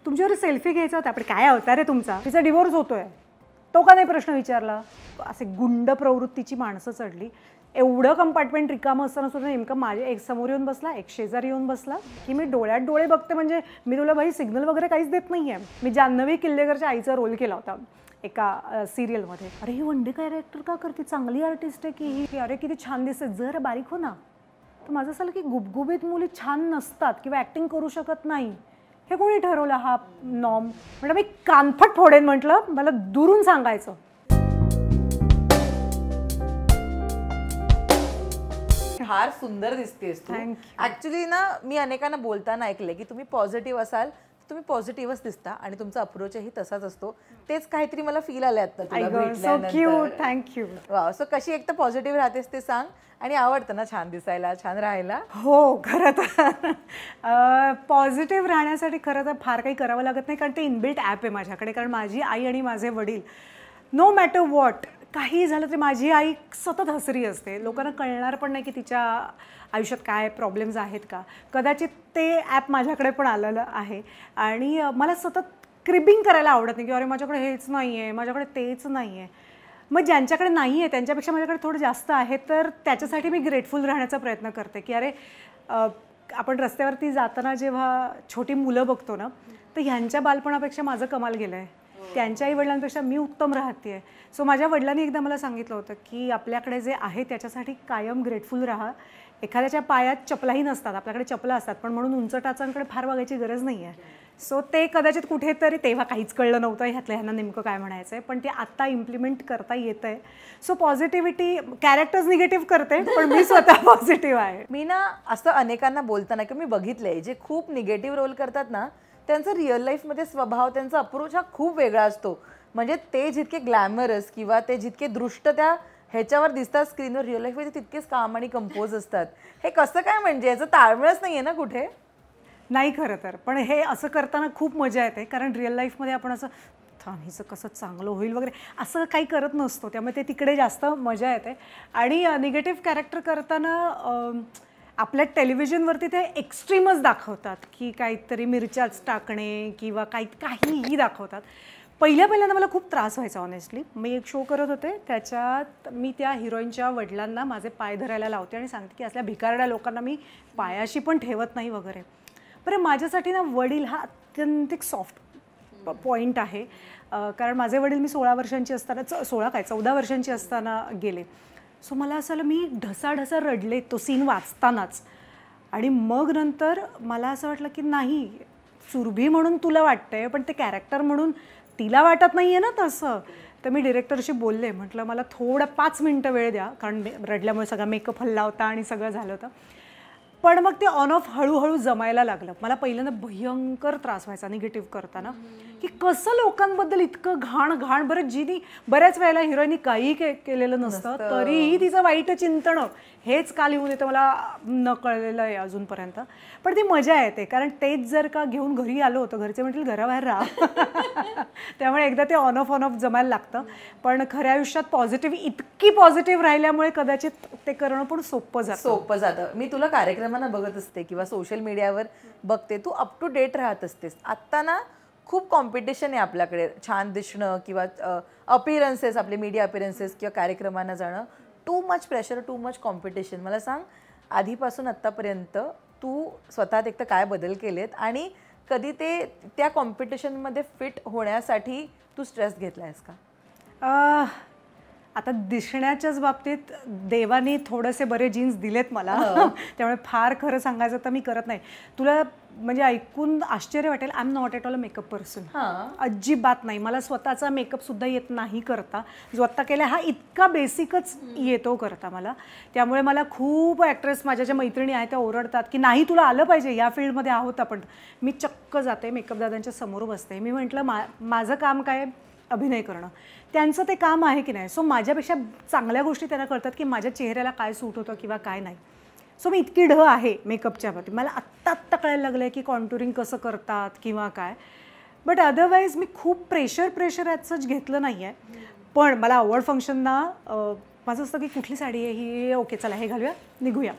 तुमच्यावर सेल्फी घ्यायचा होता, पण काय अवतार आहे तुमचा, तिचा डिवोर्स होतोय, तो का नाही प्रश्न विचारला. असे गुंड प्रवृत्तीची माणसं चढली. एवढं कंपार्टमेंट रिकामं असताना सुद्धा नेमकं माझ्या एक समोर येऊन बसला, एक शेजारी येऊन बसला, की मी डोळ्यात डोळे बघते. म्हणजे मी तुला भाई सिग्नल वगैरे काहीच देत नाही आहे. मी जान्हवी किल्लेकरच्या आईचा रोल केला होता एका सिरियलमध्ये. अरे ही वन डे कॅरेक्टर का करते, चांगली आर्टिस्ट आहे की ही, अरे किती छान दिसते, जरा बारीक हो ना. तर माझं असं की गुबगुबीत मुली छान नसतात किंवा ॲक्टिंग करू शकत नाही, हे कोणी ठरवलं हा नॉर्म. म्हटलं मी कानफट फोडेन, म्हटलं मला दुरून सांगायचं. फार सुंदर दिसतेस तू. ऍक्च्युली ना मी अनेकांना बोलताना ऐकलंय की तुम्ही पॉझिटिव्ह असाल, तुम्ही पॉझिटिव्हच दिसता आणि तुमचा अप्रोचही तसाच असतो. तेच काहीतरी मला फील आलंय आता तुला भेटल्यानंतर. थँक्यू. वा, सो कशी एक तर पॉझिटिव्ह राहतेस ते सांग, आणि आवडतं ना छान दिसायला, छान राहायला. हो, खरं तर पॉझिटिव्ह राहण्यासाठी खरं तर फार काही करावं लागत नाही, कारण ते इनबिल्ट ॲप आहे माझ्याकडे. कारण माझी आई आणि माझे वडील नो मॅटर व्हॉट काही झालं तरी माझी आई सतत हसरी असते. लोकांना कळणार पण नाही की तिच्या आयुष्यात काय प्रॉब्लेम्स आहेत का. कदाचित ते ॲप माझ्याकडे पण आलेलं आहे. आणि मला सतत क्रिबिंग करायला आवडत नाही की अरे माझ्याकडे हेच नाही आहे, माझ्याकडे तेच नाही आहे. मग ज्यांच्याकडे नाही आहे त्यांच्यापेक्षा माझ्याकडे थोडं जास्त आहे, तर त्याच्यासाठी मी ग्रेटफुल राहण्याचा प्रयत्न करते की अरे आपण रस्त्यावरती जाताना जेव्हा छोटी मुलं बघतो ना, तर ह्यांच्या बालपणापेक्षा माझं कमाल गेलं आहे, त्यांच्या आईवडिलांपेक्षा मी उत्तम राहते आहे. सो माझ्या वडिलांनी एकदा मला सांगितलं होतं की आपल्याकडे जे आहे त्याच्यासाठी कायम ग्रेटफुल राहा. एखाद्याच्या पायात चपलाही नसतात, आपल्याकडे चपला असतात, पण म्हणून उंच टाचांकडे फार बघायची गरज नाही आहे. सो ते कदाचित कुठेतरी तेव्हा काहीच कळलं नव्हतं ह्यातलं ह्यांना नेमकं काय म्हणायचं आहे, पण ते आत्ता इम्प्लिमेंट करता येतं आहे. सो पॉझिटिव्हिटी, कॅरेक्टर्स निगेटिव्ह करते पण मी स्वतः पॉझिटिव्ह आहे. मी ना असं अनेकांना बोलताना की मी बघितलंय जे खूप निगेटिव्ह रोल करतात ना, त्यांचा रिअल लाईफमध्ये स्वभाव, त्यांचा अप्रोच हा खूप वेगळा असतो. म्हणजे ते जितके ग्लॅमरस किंवा ते जितके दृष्ट त्या ह्याच्यावर दिसतात स्क्रीनवर, रिअल लाईफमध्ये तितकेच काम आणि कंपोज असतात. हे कसं काय, म्हणजे याचं ताळमेळच नाही आहे ना कुठे? नाही खरं तर, पण हे असं करताना खूप मजा येते. कारण रिअल लाईफमध्ये आपण असं हिचं कसं चांगलं होईल वगैरे असं काही करत नसतो, त्यामुळे ते तिकडे जास्त मजा येते. आणि निगेटिव्ह कॅरेक्टर करताना आपल्या टेलिव्हिजनवरती ते एक्स्ट्रीमच दाखवतात की काहीतरी मिरच्याच टाकणे किंवा काहीही दाखवतात. पहिल्यांदा मला खूप त्रास व्हायचा ऑनेस्टली. मी एक शो करत होते, त्याच्यात मी त्या हिरोईनच्या वडिलांना माझे पाय धरायला लावते आणि सांगते की असल्या भिकारड्या लोकांना मी पायाशी पण ठेवत नाही वगैरे. बरं, माझ्यासाठी ना वडील हा अत्यंतिक सॉफ्ट पॉईंट आहे. कारण माझे वडील मी 14 वर्षांची असताना गेले. सो मला असं मी ढसाढसा रडले तो सीन वाचतानाच. आणि मग नंतर मला असं वाटलं की नाही, सुरभी म्हणून तुला वाटतंय पण ते कॅरेक्टर म्हणून तिला वाटत नाही आहे ना तसं. तर मी डिरेक्टरशी बोलले, म्हटलं मला थोडं 5 मिनटं वेळ द्या, कारण रडल्यामुळे सगळा मेकअप हल्ला होता आणि सगळं झालं होतं. पण मग ते ऑन ऑफ हळूहळू जमायला लागलं. मला पहिल्यांदा भयंकर त्रास व्हायचा निगेटिव्ह करताना की कसं लोकांबद्दल इतकं घाण. बरं, जिनी बऱ्याच वेळेला हिरोईनी काही केलेलं नसतं तरीही तिचं वाईट चिंतन हेच का लिहून येतं मला न कळलेलं आहे अजूनपर्यंत. पण ती मजा येते, कारण तेच जर का घेऊन घरी आलो होतं, घरचे म्हटलं घराबाहेर राहा. त्यामुळे एकदा ते ऑन ऑफ जमायला लागतं. पण खऱ्या आयुष्यात इतकी पॉझिटिव्ह राहिल्यामुळे कदाचित ते करणं पण सोपं जातं. मी तुला कार्यक्रमांना बघत असते किंवा सोशल मीडियावर बघते, तू अप टू डेट राहत असतेस. आत्ता ना खूप कॉम्पिटिशन आहे आपल्याकडे, छान दिसणं किंवा अपिअरन्सेस, आपले मीडिया अपिअरन्सेस किंवा कार्यक्रमांना जाणं. Too much pressure, too much competition. मला सांग, आधीपासून आत्तापर्यंत तू स्वतःत एक तर काय बदल केलेत आणि कधी ते त्या कॉम्पिटिशनमध्ये फिट होण्यासाठी तू स्ट्रेस घेतला आहेस का? आता दिसण्याच्याच बाबतीत देवाने थोडेसे बरे जीन्स दिलेत मला. त्यामुळे फार खरं सांगायचं तर मी करत नाही. तुला म्हणजे ऐकून आश्चर्य वाटेल, I am not at all a makeup person. अजिबात नाही. मला स्वतःचा मेकअपसुद्धा येत नाही करता. जो आत्ता केला हा इतका बेसिकच येतो करता मला. त्यामुळे मला खूप ॲक्ट्रेस माझ्या ज्या मैत्रिणी आहेत त्या ओरडतात की नाही तुला आलं पाहिजे, या फील्डमध्ये आहोत आपण. मी चक्क जाते मेकअप दादांच्या समोर बसते. मी म्हटलं माझं काम काय, अभिनय करणं. त्यांचं ते काम आहे की नाही. सो माझ्यापेक्षा चांगल्या गोष्टी त्यांना कळतात की माझ्या चेहऱ्याला काय सूट होतं किंवा काय नाही. सो मी इतकी ढ आहे मेकअपच्या बाबतीत. मला आत्ता कळायला लागलं आहे की कॉन्टुरिंग कसं करतात किंवा काय. बट अदरवाईज मी खूप प्रेशर ॲज घेतलं नाही आहे. पण मला अवॉर्ड फंक्शनना माझं असतं की कुठली साडी आहे ही, ओके चला हे घालूया निघूया.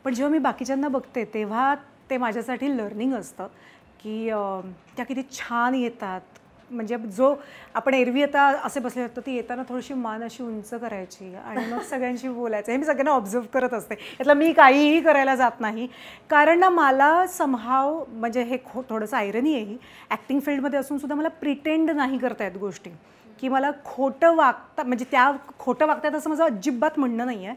पण जेव्हा मी बाकीच्यांना बघते तेव्हा ते माझ्यासाठी लर्निंग असतं की त्या किती छान येतात. म्हणजे जो आपण एरवी आता असे बसले होतो ती येताना थोडीशी मान अशी उंच करायची आणि मग सगळ्यांशी बोलायचं. हे मी सगळ्यांना ऑब्झर्व करत असते. यातलं मी काहीही करायला जात नाही, कारण ना मला समहाव म्हणजे हे थोडंसं आयरनी आहे ही, ॲक्टिंग फील्डमध्ये असून सुद्धा मला प्रिटेंड नाही करता येत गोष्टी, की मला खोटं वागता म्हणजे त्या खोटं वागतात असं माझं अजिबात म्हणणं नाही आहे,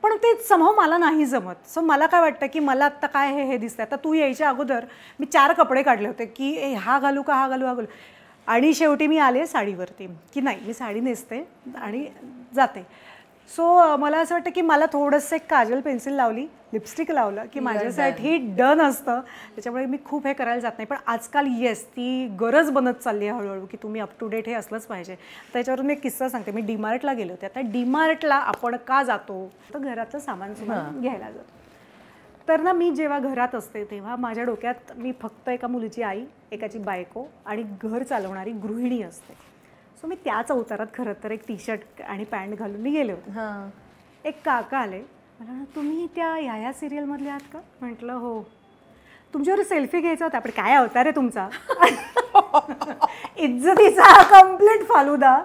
पण ते समहाव मला नाही जमत. सो मला काय वाटतं की मला आत्ता काय हे दिसतंय. आता तू यायच्या अगोदर मी 4 कपडे काढले होते की हा घालू का, हा घालू, हा घालू, आणि शेवटी मी आले साडीवरती की नाही मी साडी नेसते आणि जाते. सो मला असं वाटतं की मला थोडंसं एक काजल पेन्सिल लावली, लिपस्टिक लावलं की माझ्यासाठी डन असतं. त्याच्यामुळे मी खूप हे करायला जात नाही. पण आजकाल येस ती गरज बनत चालली आहे हळूहळू की तुम्ही अप टू डेट हे असलंच पाहिजे. त्याच्यावरून मी एक किस्सा सांगते. मी डीमार्टला गेले होते. आता डीमार्टला आपण का जातो तर घरातलं सामान सुद्धा घ्यायला जातो. तर ना मी जेव्हा घरात असते तेव्हा माझ्या डोक्यात मी फक्त एका मुलीची आई, एकाची बायको आणि घर चालवणारी गृहिणी असते. सो मी त्याच अवतारात खरं तर एक टी शर्ट आणि पॅन्ट घालून मी गेले होते. एक काका आले, मला तुम्ही त्या या सिरियलमधले आहात का? म्हटलं हो. तुमच्यावर सेल्फी घ्यायचा होता. आपण काय अवतार आहे तुमचा? इज्जतीचा कम्प्लीट फालुदा.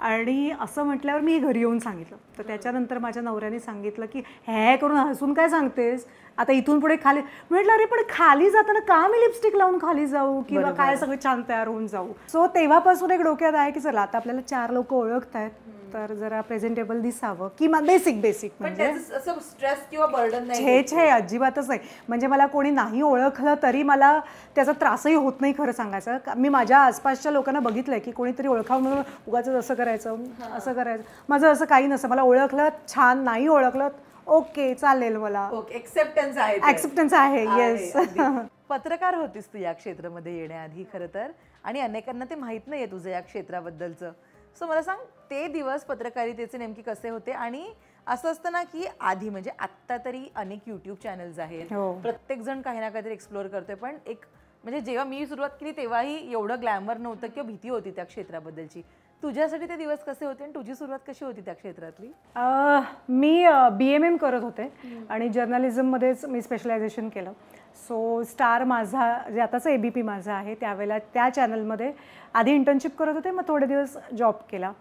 आणि असं म्हटल्यावर मी घरी येऊन सांगितलं. तर त्याच्यानंतर माझ्या नवऱ्याने सांगितलं की हे करून हसून काय सांगतेस, आता इथून पुढे खाली. म्हटलं अरे पण खाली जाताना का मी लिपस्टिक लावून खाली जाऊ किंवा काय सगळं छान तयार होऊन जाऊ. सो तेव्हापासून एक डोक्यात आहे की चला आता आपल्याला 4 लोक ओळखत आहेत तर जरा प्रेझेंटेबल दिसावं किंवा बेसिक म्हणजे असं स्ट्रेस किंवा बर्डन नाही. छे अजिबातच नाही. म्हणजे मला कोणी नाही ओळखलं तरी मला त्याचा त्रासही होत नाही खरं सांगायचं. मी माझ्या आसपासच्या लोकांना बघितलंय की कोणीतरी ओळखावं म्हणून उगाच असं करायचं असं करायचं. माझं असं काही नसतं. मला ओळखलं छान, नाही ओळखलं ओके चालेल. मला एक्सेप्टन्स आहे. ऍक्सेप्टन्स आहे. येस. पत्रकार होतीस तू या क्षेत्रामध्ये येण्याआधी खरं तर, आणि अनेकांना ते माहीत नाहीये तुझं या क्षेत्राबद्दलचं. सो मला सांग ते दिवस पत्रकारितेचे नेमके कसे होते. आणि असं असतं ना की आधी म्हणजे आत्ता तरी अनेक यूट्यूब चॅनल्स आहेत, प्रत्येक जण काही ना काहीतरी एक्सप्लोअर करतोय, पण एक म्हणजे जेव्हा मी सुरुवात केली तेव्हाही एवढं ग्लॅमर नव्हतं किंवा भीती होती त्या क्षेत्राबद्दलची. तुझ्यासाठी ते दिवस कसे होते आणि तुझी सुरुवात कशी होती त्या क्षेत्रातली? मी BMM करत होते आणि जर्नलिझममध्येच मी स्पेशलायझेशन केलं. सो स्टार माझा जे आताचं ABP माझं आहे त्यावेळेला त्या चॅनलमध्ये आधी इंटर्नशिप करत होते, मग थोडे दिवस जॉब केला,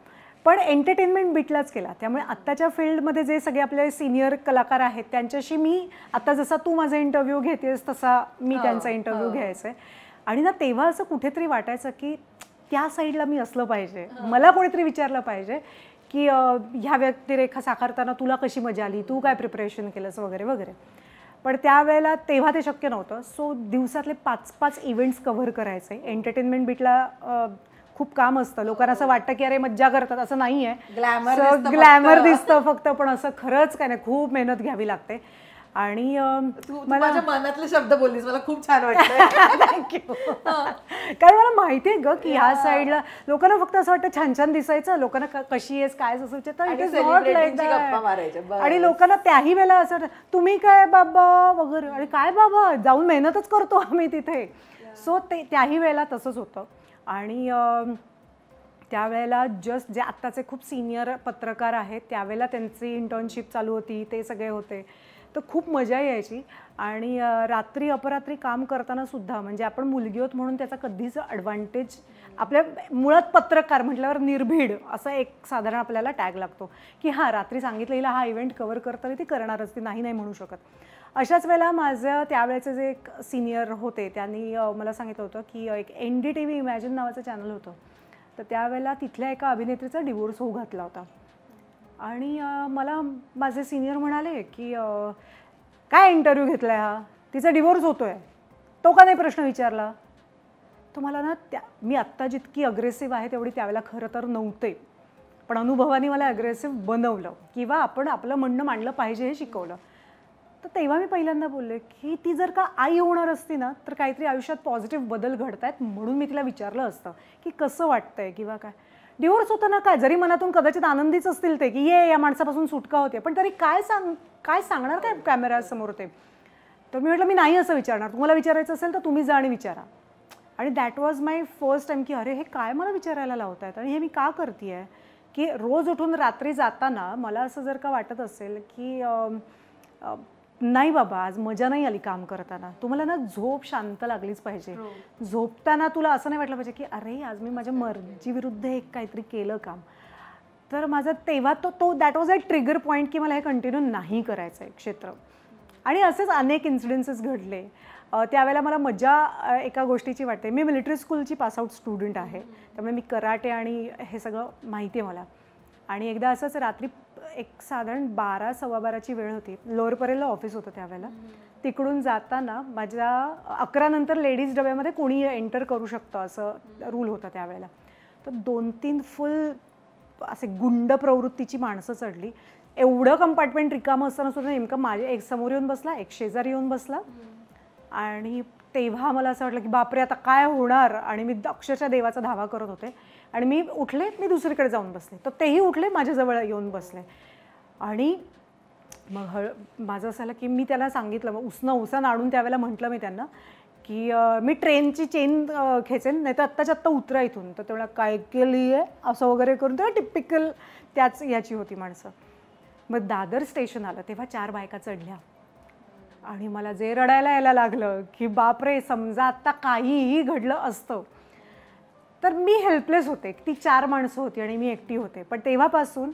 पण एंटरटेनमेंट बीटलाच केला. त्यामुळे आत्ताच्या फील्डमध्ये जे सगळे आपले सिनियर कलाकार आहेत त्यांच्याशी मी आता जसा तू माझा इंटरव्ह्यू घेतेस तसा मी त्यांचा इंटरव्ह्यू घ्यायचा आहे. आणि ना तेव्हा असं कुठेतरी वाटायचं की त्या साईडला मी असलं पाहिजे. मला कोणीतरी विचारलं पाहिजे की ह्या व्यक्तिरेखा साकारताना तुला कशी मजा आली, तू काय प्रिपरेशन केलंस वगैरे वगैरे. पण त्यावेळेला तेव्हा ते शक्य नव्हतं. सो दिवसातले 5-5 इव्हेंट्स कव्हर करायचे. एंटरटेनमेंट बीटला खूप काम असतं. लोकांना असं वाटतं की अरे मज्जा करतात, असं नाही आहे. ग्लॅमर दिसतं फक्त, पण असं खरंच काय नाही, खूप मेहनत घ्यावी लागते. आणि माझ्या मनातले शब्द बोललीस, मला खूप छान वाटतं. थँक्यू. कारण मला माहिती आहे ग की ह्या साईडला लोकांना फक्त असं वाटतं छान छान दिसायचं, लोकांना कशी आहेस काय असं विचारतात, it is not like that. आणि लोकांना त्याही वेळेला असं तुम्ही काय बाबा वगैरे, आणि काय बाबा जाऊन मेहनतच करतो आम्ही तिथे. सो ते त्याही वेळेला तसंच होतं. आणि त्यावेळेला जस्ट जे आत्ताचे खूप सिनियर पत्रकार आहेत त्यावेळेला त्यांची इंटर्नशिप चालू होती, ते सगळे होते, तर खूप मजा यायची. आणि रात्री अपरात्री काम करताना सुद्धा म्हणजे आपण मुलगी होत म्हणून त्याचा कधीच ॲडव्हान्टेज, आपल्या मुळात पत्रकार म्हटल्यावर निर्भीड असं एक साधारण आपल्याला टॅग लागतो की हां रात्री सांगितलं हिला हा इव्हेंट कव्हर करताना ती करणारच, ती नाही म्हणू शकत. अशाच वेळेला माझं त्यावेळेचे जे एक सिनियर होते त्यांनी मला सांगितलं होतं की एक NDTV इमॅजिन नावाचं चॅनल होतं, तर त्यावेळेला तिथल्या एका अभिनेत्रीचा डिवोर्स होऊ घातला होता. आणि मला माझे सिनियर म्हणाले की काय इंटरव्ह्यू घेतला आहे हा, तिचा डिवोर्स होतो आहे, तो का नाही प्रश्न विचारला. तर मला ना मी आत्ता जितकी अग्रेसिव्ह आहे तेवढी त्यावेळेला खरं तर नव्हते, पण अनुभवाने मला अग्रेसिव्ह बनवलं किंवा आपण आपलं म्हणणं मांडलं पाहिजे हे शिकवलं. तर तेव्हा मी पहिल्यांदा बोलले की ती जर का आई होणार असती ना तर काहीतरी आयुष्यात पॉझिटिव्ह बदल घडत आहेत, म्हणून मी तिला विचारलं असतं की कसं वाटतंय किंवा काय. डिवोर्स होतं ना काय, जरी मनातून कदाचित आनंदीच असतील ते की या माणसापासून सुटका होते, पण तरी काय सांगणार काय कॅमेऱ्यासमोर ते. तर मी म्हटलं मी नाही असं विचारणार, तुम्हाला विचारायचं असेल तर तुम्ही जा आणि विचारा. आणि that was my first time की अरे हे काय मला विचारायला लावत आहेत आणि हे मी का करते आहे. की रोज उठून रात्री जाताना मला असं जर का वाटत असेल की नाही बाबा आज मजा नाही आली काम करताना, तुम्हाला ना झोप शांत लागलीच पाहिजे. झोपताना तुला असं नाही वाटलं पाहिजे की अरे आज मी माझ्या मर्जीविरुद्ध एक काहीतरी केलं काम. तर माझा तेव्हा तो that was a trigger point की मला हे कंटिन्यू नाही करायचं आहे क्षेत्र. आणि असेच अनेक इन्सिडेन्सेस घडले. त्यावेळेला मला मजा एका गोष्टीची वाटते, मी मिलिटरी स्कूलची पासआउट स्टुडंट आहे, त्यामुळे मी कराटे आणि हे सगळं माहिती आहे मला. आणि एकदा असंच रात्री एक साधारण 12-12:15ची वेळ होती, लोअर परेलला ऑफिस होतं त्यावेळेला. तिकडून जाताना माझ्या 11 नंतर लेडीज डब्यामध्ये कोणी एंटर करू शकतं असं रूल होता त्यावेळेला. तर 2-3 फुल असे गुंड प्रवृत्तीची माणसं चढली. एवढं कंपार्टमेंट रिकामं असताना सुद्धा नेमकं माझे एक समोर येऊन बसला, एक शेजारी येऊन बसला. आणि तेव्हा मला असं वाटलं की बापरे आता काय होणार. आणि मी अक्षरशः देवाचा धावा करत होते. आणि मी उठले, मी दुसरीकडे जाऊन बसले, तर तेही उठले माझ्याजवळ येऊन बसले. आणि मग माझं असं झालं की मी त्याला सांगितलं, मग उसण आणून त्यावेळेला म्हटलं मी त्यांना की मी ट्रेनची चेन खेचेन, नाही तर आत्ताच्या आत्ता उतरा इथून. तर तेवढा काय केली आहे असं वगैरे करून, तेव्हा टिपिकल त्याच याची होती माणसं. मग दादर स्टेशन आलं तेव्हा 4 बायका चढल्या. आणि मला जे रडायला यायला लागलं की बापरे समजा आत्ता काहीही घडलं असतं. तर मी हेल्पलेस होते, ती 4 माणसं होती आणि मी एकटी होते. पण तेव्हापासून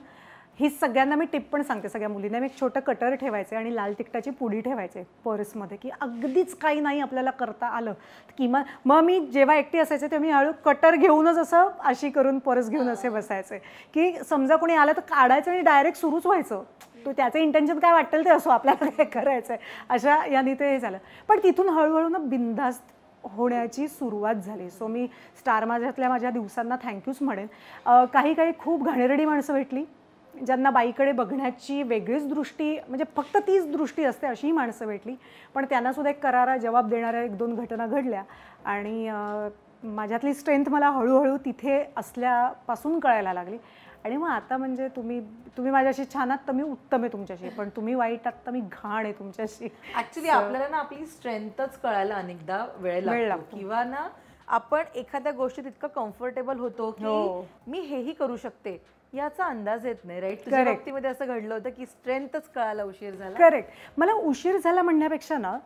ही सगळ्यांना मी टिप पण सांगते, सगळ्या मुलींना मी एक छोटं कटर ठेवायचे आणि लाल तिखटाची पुडी ठेवायचे पर्समध्ये, की अगदीच काही नाही आपल्याला करता आलं किंवा मग मी जेव्हा एकटी असायचे तेव्हा मी हळू कटर घेऊनच असं अशी करून पर्स घेऊन असे बसायचे की समजा कोणी आलं तर काढायचं आणि डायरेक्ट सुरूच व्हायचं. तो त्याचं इंटेन्शन काय वाटेल ते असो, आपल्याला काय करायचं आहे अशा याने ते हे झालं. पण तिथून हळूहळू ना बिनधास्त होण्याची सुरुवात झाली. सो मी स्टार माझ्यातल्या माझ्या दिवसांना थँक्यूच म्हणेन. काही खूप घाणेरडी माणसं भेटली ज्यांना बाईकडे बघण्याची वेगळीच दृष्टी, म्हणजे फक्त तीच दृष्टी असते अशीही माणसं भेटली. पण त्यांनासुद्धा एक करारा जबाब देणाऱ्या 1-2 घटना घडल्या. आणि माझ्यातली स्ट्रेंथ मला हळूहळू तिथे असल्यापासून कळायला लागली. आणि मग आता म्हणजे तुम्ही माझ्याशी छान आहात तर मी उत्तम आहे तुमच्याशी, पण तुम्ही वाईट आहात तर मी घाण आहे तुमच्याशी. ऍक्च्युली आपल्याला ना आपली स्ट्रेंथच कळायला अनेकदा वेळ लागतो किंवा ना आपण एखाद्या गोष्टीत इतकं कम्फर्टेबल होतो की मी हेही करू शकते याचा अंदाज येत नाही. राईट, तुझ्या बाबतीमध्ये असं घडलं होतं की स्ट्रेंथच कळायला उशीर झाला. करेक्ट. मला उशीर झाला म्हणण्यापेक्षा ना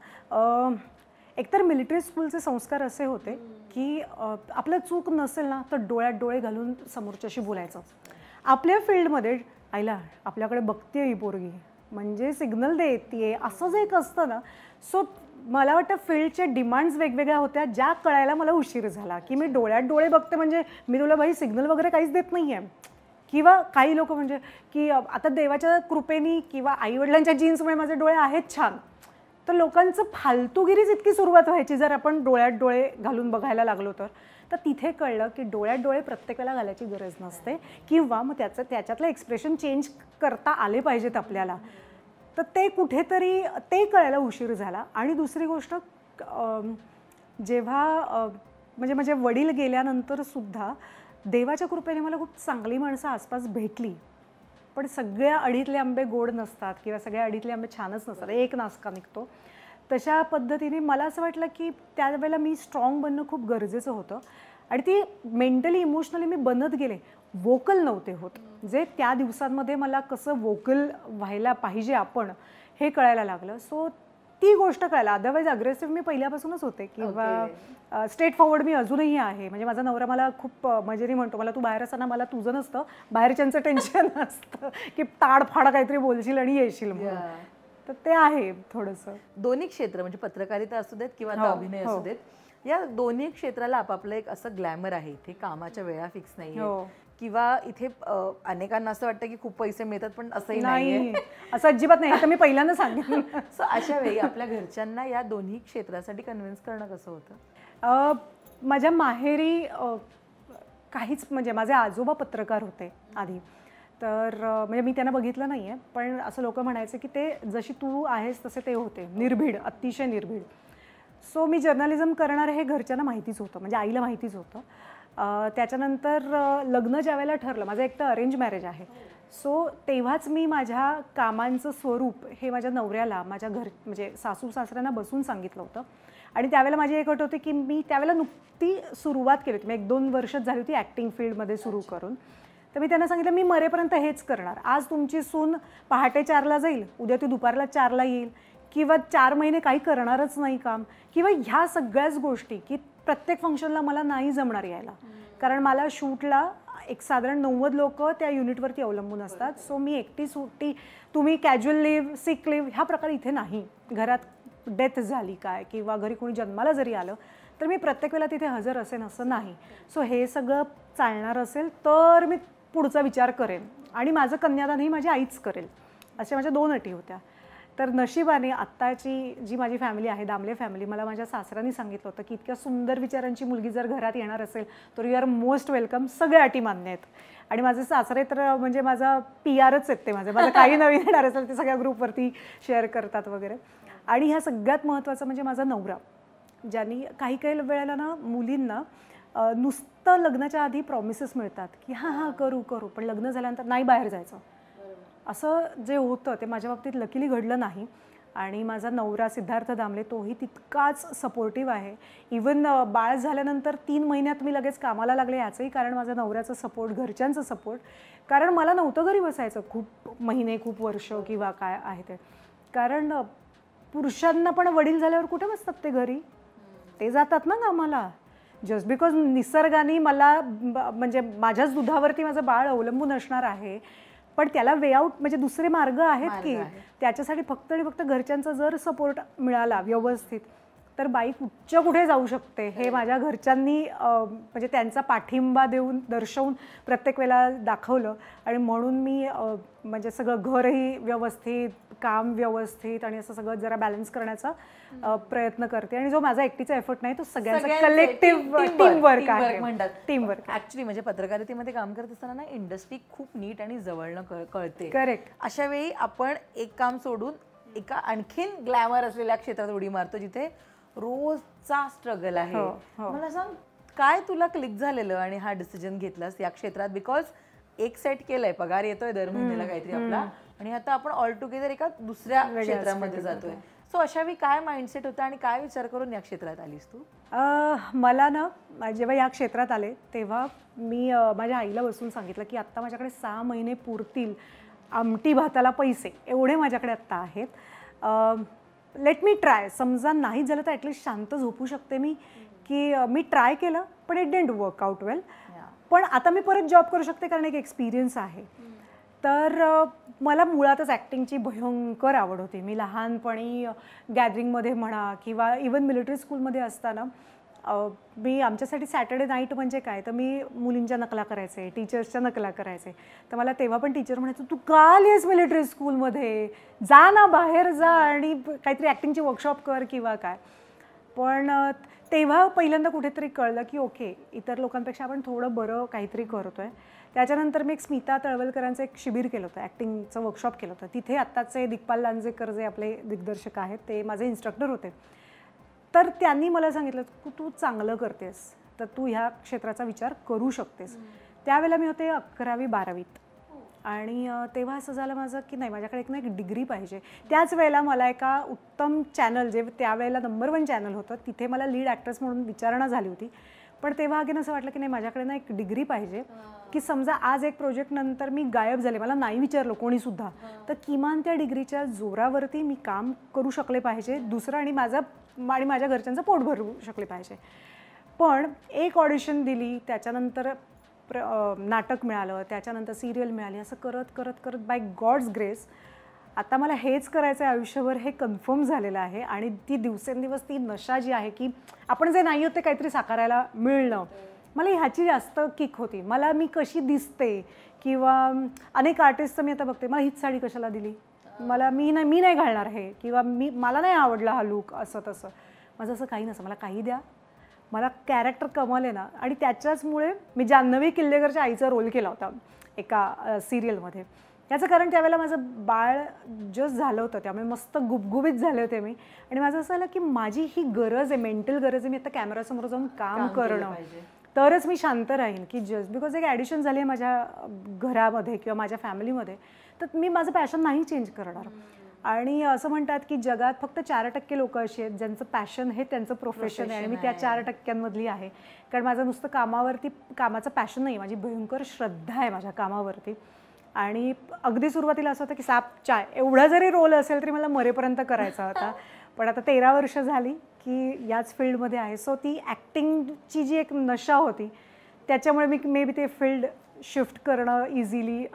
एकतर मिलिटरी स्कूलचे संस्कार असे होते की आपलं चूक नसेल ना तर डोळ्यात डोळे घालून समोरच्याशी बोलायचं. आपल्या फील्डमध्ये आईला आपल्याकडे बघते ही पोरगी म्हणजे सिग्नल देते असं जे एक असतं ना. सो मला वाटतं फील्डच्या डिमांड्स वेगवेगळ्या होत्या ज्या कळायला मला उशीर झाला. की मी डोळ्यात डोळे बघते म्हणजे मी तुला भाई सिग्नल वगैरे काहीच देत नाही आहे. किंवा काही लोक म्हणजे की आता देवाच्या कृपेनी किंवा आईवडिलांच्या जीन्समुळे माझे डोळे आहेत छान, तर लोकांचं फालतूगिरीच इतकी सुरुवात व्हायची जर आपण डोळ्यात डोळे घालून बघायला लागलो तर. तर तिथे कळलं की डोळ्यात डोळे प्रत्येक वेळेला घालायची गरज नसते किंवा मग त्याच्यातलं एक्सप्रेशन चेंज करता आले पाहिजेत आपल्याला. तर ते कुठेतरी ते कळायला उशीर झाला. आणि दुसरी गोष्ट जेव्हा म्हणजे माझे वडील गेल्यानंतर सुद्धा देवाच्या कृपेने मला खूप चांगली माणसं आसपास भेटली. पण सगळ्या अडीतले आंबे गोड नसतात किंवा सगळ्या अडीतले आंबे छानच नसतात, एक नासका निघतो. तशा पद्धतीने मला असं वाटलं की त्यावेळेला मी स्ट्रॉंग बनणं खूप गरजेचं होतं. आणि ती मेंटली इमोशनली मी बनत गेले, वोकल नव्हते होत. जे त्या दिवसांमध्ये मला कसं वोकल व्हायला पाहिजे आपण हे कळायला लागलं. सो ती गोष्ट कळायला. अदरवाईज अग्रेसिव्ह मी पहिल्यापासूनच होते किंवा स्ट्रेट फॉरवर्ड मी अजूनही आहे. म्हणजे माझा नवरा मला खूप मजेरी म्हणतो, मला तू बाहेर असताना मला तुझं नसतं, बाहेरच्यांचं टेन्शन असतं की ताडफाड काहीतरी बोलशील आणि येशील म्हणून. तर ते आहे थोडंसं. दोन्ही क्षेत्र म्हणजे पत्रकारिता असू देत किंवा अभिनय असू देत, या दोन्ही क्षेत्राला आपापलं एक असं ग्लॅमर आहे. इथे कामाच्या वेळा फिक्स नाही किंवा इथे अनेकांना असं वाटतं की खूप पैसे मिळतात, पण असंही नाही, असं अजिबात नाही. तर मी पहिल्यांदा सांगितलं. सो अशा वेळी आपल्या घरच्यांना या दोन्ही क्षेत्रासाठी कन्व्हिन्स करणं कसं होतं? माझ्या माहेरी काहीच म्हणजे माझे आजोबा पत्रकार होते आधी. तर म्हणजे मी त्यांना बघितलं नाही आहे, पण असं लोक म्हणायचे की ते जशी तू आहेस तसे ते होते, निर्भीड, अतिशय निर्भीड. सो मी जर्नलिझम करणार हे घरच्यांना माहितीच होतं, म्हणजे आईला माहितीच होतं. त्याच्यानंतर लग्न ज्या वेळेला ठरलं, माझं एक तर अरेंज मॅरेज आहे. सो तेव्हाच मी माझ्या कामांचं स्वरूप हे माझ्या नवऱ्याला, माझ्या म्हणजे सासू सासऱ्यांना बसून सांगितलं होतं. आणि त्यावेळेला माझी एक अट होती की मी त्यावेळेला नुकती सुरुवात केली होती, मी 1-2 वर्षच झाली होती ॲक्टिंग फील्डमध्ये सुरू करून. तर मी त्यांना सांगितलं मी मरेपर्यंत हेच करणार. आज तुमची सून पहाटे 4ला जाईल, उद्या ती दुपारला 4ला येईल किंवा 4 महिने काही करणारच नाही काम, किंवा ह्या सगळ्याच गोष्टी की प्रत्येक फंक्शनला मला नाही जमणार यायला, कारण मला शूटला एक साधारण 90 लोक त्या युनिटवरती अवलंबून असतात. सो मी एकटी सुट्टी, तुम्ही कॅज्युअल लिव्ह, सिक लिव्ह ह्या प्रकार इथे नाही. घरात डेथ झाली काय किंवा घरी कोणी जन्माला जरी आलं तर मी प्रत्येक वेळेला तिथे हजर असेन असं नाही. सो हे सगळं चालणार असेल तर मी पुढचा विचार करेन, आणि माझं कन्यादानही माझी आईच करेल, अशा माझ्या 2 अटी होत्या. तर नशिबाने आत्ताची जी माझी फॅमिली आहे, दामले फॅमिली, मला माझ्या सासऱ्यांनी सांगितलं होतं की इतक्या सुंदर विचारांची मुलगी जर घरात येणार असेल तर यू आर मोस्ट वेलकम, सगळ्या अटी मान्य आहेत. आणि माझे सासरे तर म्हणजे माझा PR आहेत ते, माझं काही नवीन येणार असेल ते सगळ्या ग्रुपवरती शेअर करतात वगैरे. आणि ह्या सगळ्यात महत्त्वाचं म्हणजे माझा नवरा, ज्यांनी काही काही वेळेला ना मुलींना नुसतं लग्नाच्या आधी प्रॉमिसेस मिळतात की हां हां करू करू, पण लग्न झाल्यानंतर नाही बाहेर जायचं, असं जे होतं ते माझ्या बाबतीत लकीली घडलं नाही. आणि माझा नवरा सिद्धार्थ दामले तोही तितकाच सपोर्टिव्ह आहे. इवन बाळ झाल्यानंतर 3 महिन्यात मी लगेच कामाला लागले, याचंही कारण माझा नवऱ्याचं सपोर्ट, घरच्यांचं सपोर्ट. कारण मला नव्हतं घरी बसायचं खूप महिने, खूप वर्ष किंवा काय आहे ते. कारण पुरुषांना पण वडील झाल्यावर कुठे बसतात ते घरी, ते जातात ना कामाला. जस्ट बिकॉज निसर्गाने मला म्हणजे माझ्याच दुधावरती माझं बाळ अवलंबून असणार आहे, पण त्याला वे आउट म्हणजे दुसरे मार्ग आहेत की त्याच्यासाठी फक्त आणि फक्त घरच्यांचा जर सपोर्ट मिळाला व्यवस्थित तर बाई कुठे जाऊ शकते. हे माझ्या घरच्यांनी म्हणजे त्यांचा पाठिंबा देऊन दर्शवून प्रत्येक वेळेला दाखवलं. आणि म्हणून मी म्हणजे सगळं घरही व्यवस्थित, काम व्यवस्थित आणि असं सगळं जरा बॅलन्स करण्याचा प्रयत्न करते. आणि जो माझा एकटीचा एफर्ट नाही, तो सगळ्यांचा कलेक्टिव्ह टीमवर्क आहे, म्हणतात. टीमवर्क. ऍक्च्युली म्हणजे पत्रकारितेमध्ये काम करत असताना ना इंडस्ट्री खूप नीट आणि जवळनं कळते. करेक्ट. अशा वेळी आपण एक काम सोडून एका आणखीन ग्लॅमर असलेल्या क्षेत्रात उडी मारतो जिथे रोजचा स्ट्रगल आहे. मला सांग, काय तुला क्लिक झालेलं आणि हा डिसिजन घेतलास या क्षेत्रात? बिकॉज एक सेट केलंय, पगार येतोय दर महिन्याला काहीतरी आपला, आणि आता आपण ऑल टुगेदर एका दुसऱ्या क्षेत्रामध्ये जातोय. सो अशा वेळी काय माइंडसेट होता आणि काय विचार करून या क्षेत्रात आलीस तू? मला ना जेव्हा या क्षेत्रात आले तेव्हा मी माझ्या आईला बसून सांगितलं की आत्ता माझ्याकडे 6 महिने पुरतील आमटी भाताला पैसे, एवढे माझ्याकडे आत्ता आहेत. लेट मी ट्राय, समजा नाही झालं तर ॲटलिस्ट शांत झोपू शकते मी, की मी ट्राय केलं पण इट डिडंट वर्क आउट वेल, पण आता मी परत जॉब करू शकते कारण एक एक्सपिरियन्स आहे. तर मला मुळातच ॲक्टिंगची भयंकर आवड होती. मी लहानपणी गॅदरिंगमध्ये म्हणा किंवा इवन मिलिटरी स्कूलमध्ये असताना मी आमच्यासाठी सॅटर्डे नाईट म्हणजे काय, तर मी मुलींच्या नकला करायचे, टीचर्सच्या नकला करायचे. तर मला तेव्हा पण टीचर म्हणायचं तू का आलीस मिलिटरी स्कूलमध्ये, जा ना बाहेर जा आणि काहीतरी ॲक्टिंगची वर्कशॉप कर किंवा काय. पण तेव्हा पहिल्यांदा कुठेतरी कळलं की ओके, इतर लोकांपेक्षा आपण थोडं बरं काहीतरी करतो आहे. त्याच्यानंतर मी एक स्मिता तळवलकरांचं एक शिबिर केलं होतं, ॲक्टिंगचं वर्कशॉप केलं होतं. तिथे आत्ताचे दिग्पाल लांजेकर जे आपले दिग्दर्शक आहेत ते माझे इन्स्ट्रक्टर होते. तर त्यांनी मला सांगितलं की तू चांगलं करतेस तर तू ह्या क्षेत्राचा विचार करू शकतेस. त्यावेळेला मी होते 11वी 12वीत, आणि तेव्हा असं झालं माझं की नाही, माझ्याकडे एक डिग्री पाहिजे. त्याच वेळेला मला एका उत्तम चॅनल, जे त्यावेळेला नंबर 1 चॅनल होतं, तिथे मला लीड ॲक्ट्रेस म्हणून विचारणा झाली होती. पण तेव्हा अगेन असं वाटलं की नाही, माझ्याकडे ना एक डिग्री पाहिजे, की समजा आज एक प्रोजेक्ट नंतर मी गायब झाले, मला नाही विचारलं कोणीसुद्धा, तर किमान त्या डिग्रीच्या जोरावरती मी काम करू शकले पाहिजे दुसरं, आणि माझ्या घरच्यांचं पोट भरू शकले पाहिजे. पण एक ऑडिशन दिली, त्याच्यानंतर नाटक मिळालं, त्याच्यानंतर सिरियल मिळाली, असं करत करत करत बाय गॉड्स ग्रेस आता मला हेच करायचं आहे आयुष्यभर, हे कन्फर्म झालेलं आहे. आणि ती दिवसेंदिवस ती नशा जी आहे की आपण जे नाही होत ते काहीतरी साकारायला मिळणं, मला ह्याची जास्त किक होती. मला मी कशी दिसते किंवा अनेक आर्टिस्टचं मी आता बघते, मला हीच साडी कशाला दिली, मला मी नाही घालणार हे, किंवा मला नाही आवडला हा लूक, असं तसं. माझं असं काही नसतं, मला काही द्या, मला कॅरेक्टर कमाले ना. आणि त्याच्याचमुळे मी जान्हवी किल्लेकरच्या आईचा रोल केला होता एका सिरियलमध्ये. याचं कारण त्यावेळेला माझं बाळ जस्ट झालं होतं, त्यामुळे मस्त गुबगुबीत झाले होते मी. आणि माझं असं झालं की माझी ही गरज आहे, मेंटल गरज आहे, मी आता कॅमेरासमोर जाऊन काम करणं, तरच मी शांत राहीन. की जस्ट बिकॉज एक ॲडिशन झाली आहे माझ्या घरामध्ये किंवा माझ्या फॅमिलीमध्ये, तर मी माझं पॅशन नाही चेंज करणार. आणि असं म्हणतात की जगात फक्त 4% लोक अशी आहेत ज्यांचं पॅशन हे त्यांचं प्रोफेशन आहे, आणि मी त्या 4%मधली आहे. कारण माझं नुसतं कामाचं पॅशन नाही, माझी भयंकर श्रद्धा आहे माझ्या कामावरती. आणि अगदी सुरुवातीला असं होतं की साप चाय एवढा जरी रोल असेल तरी मला मरेपर्यंत करायचा होता. पण आता 13 वर्ष झाली की याच फील्डमध्ये आहे. सो ती ॲक्टिंगची जी एक नशा होती त्याच्यामुळे मी मे बी ते फील्ड शिफ्ट करणं इझिली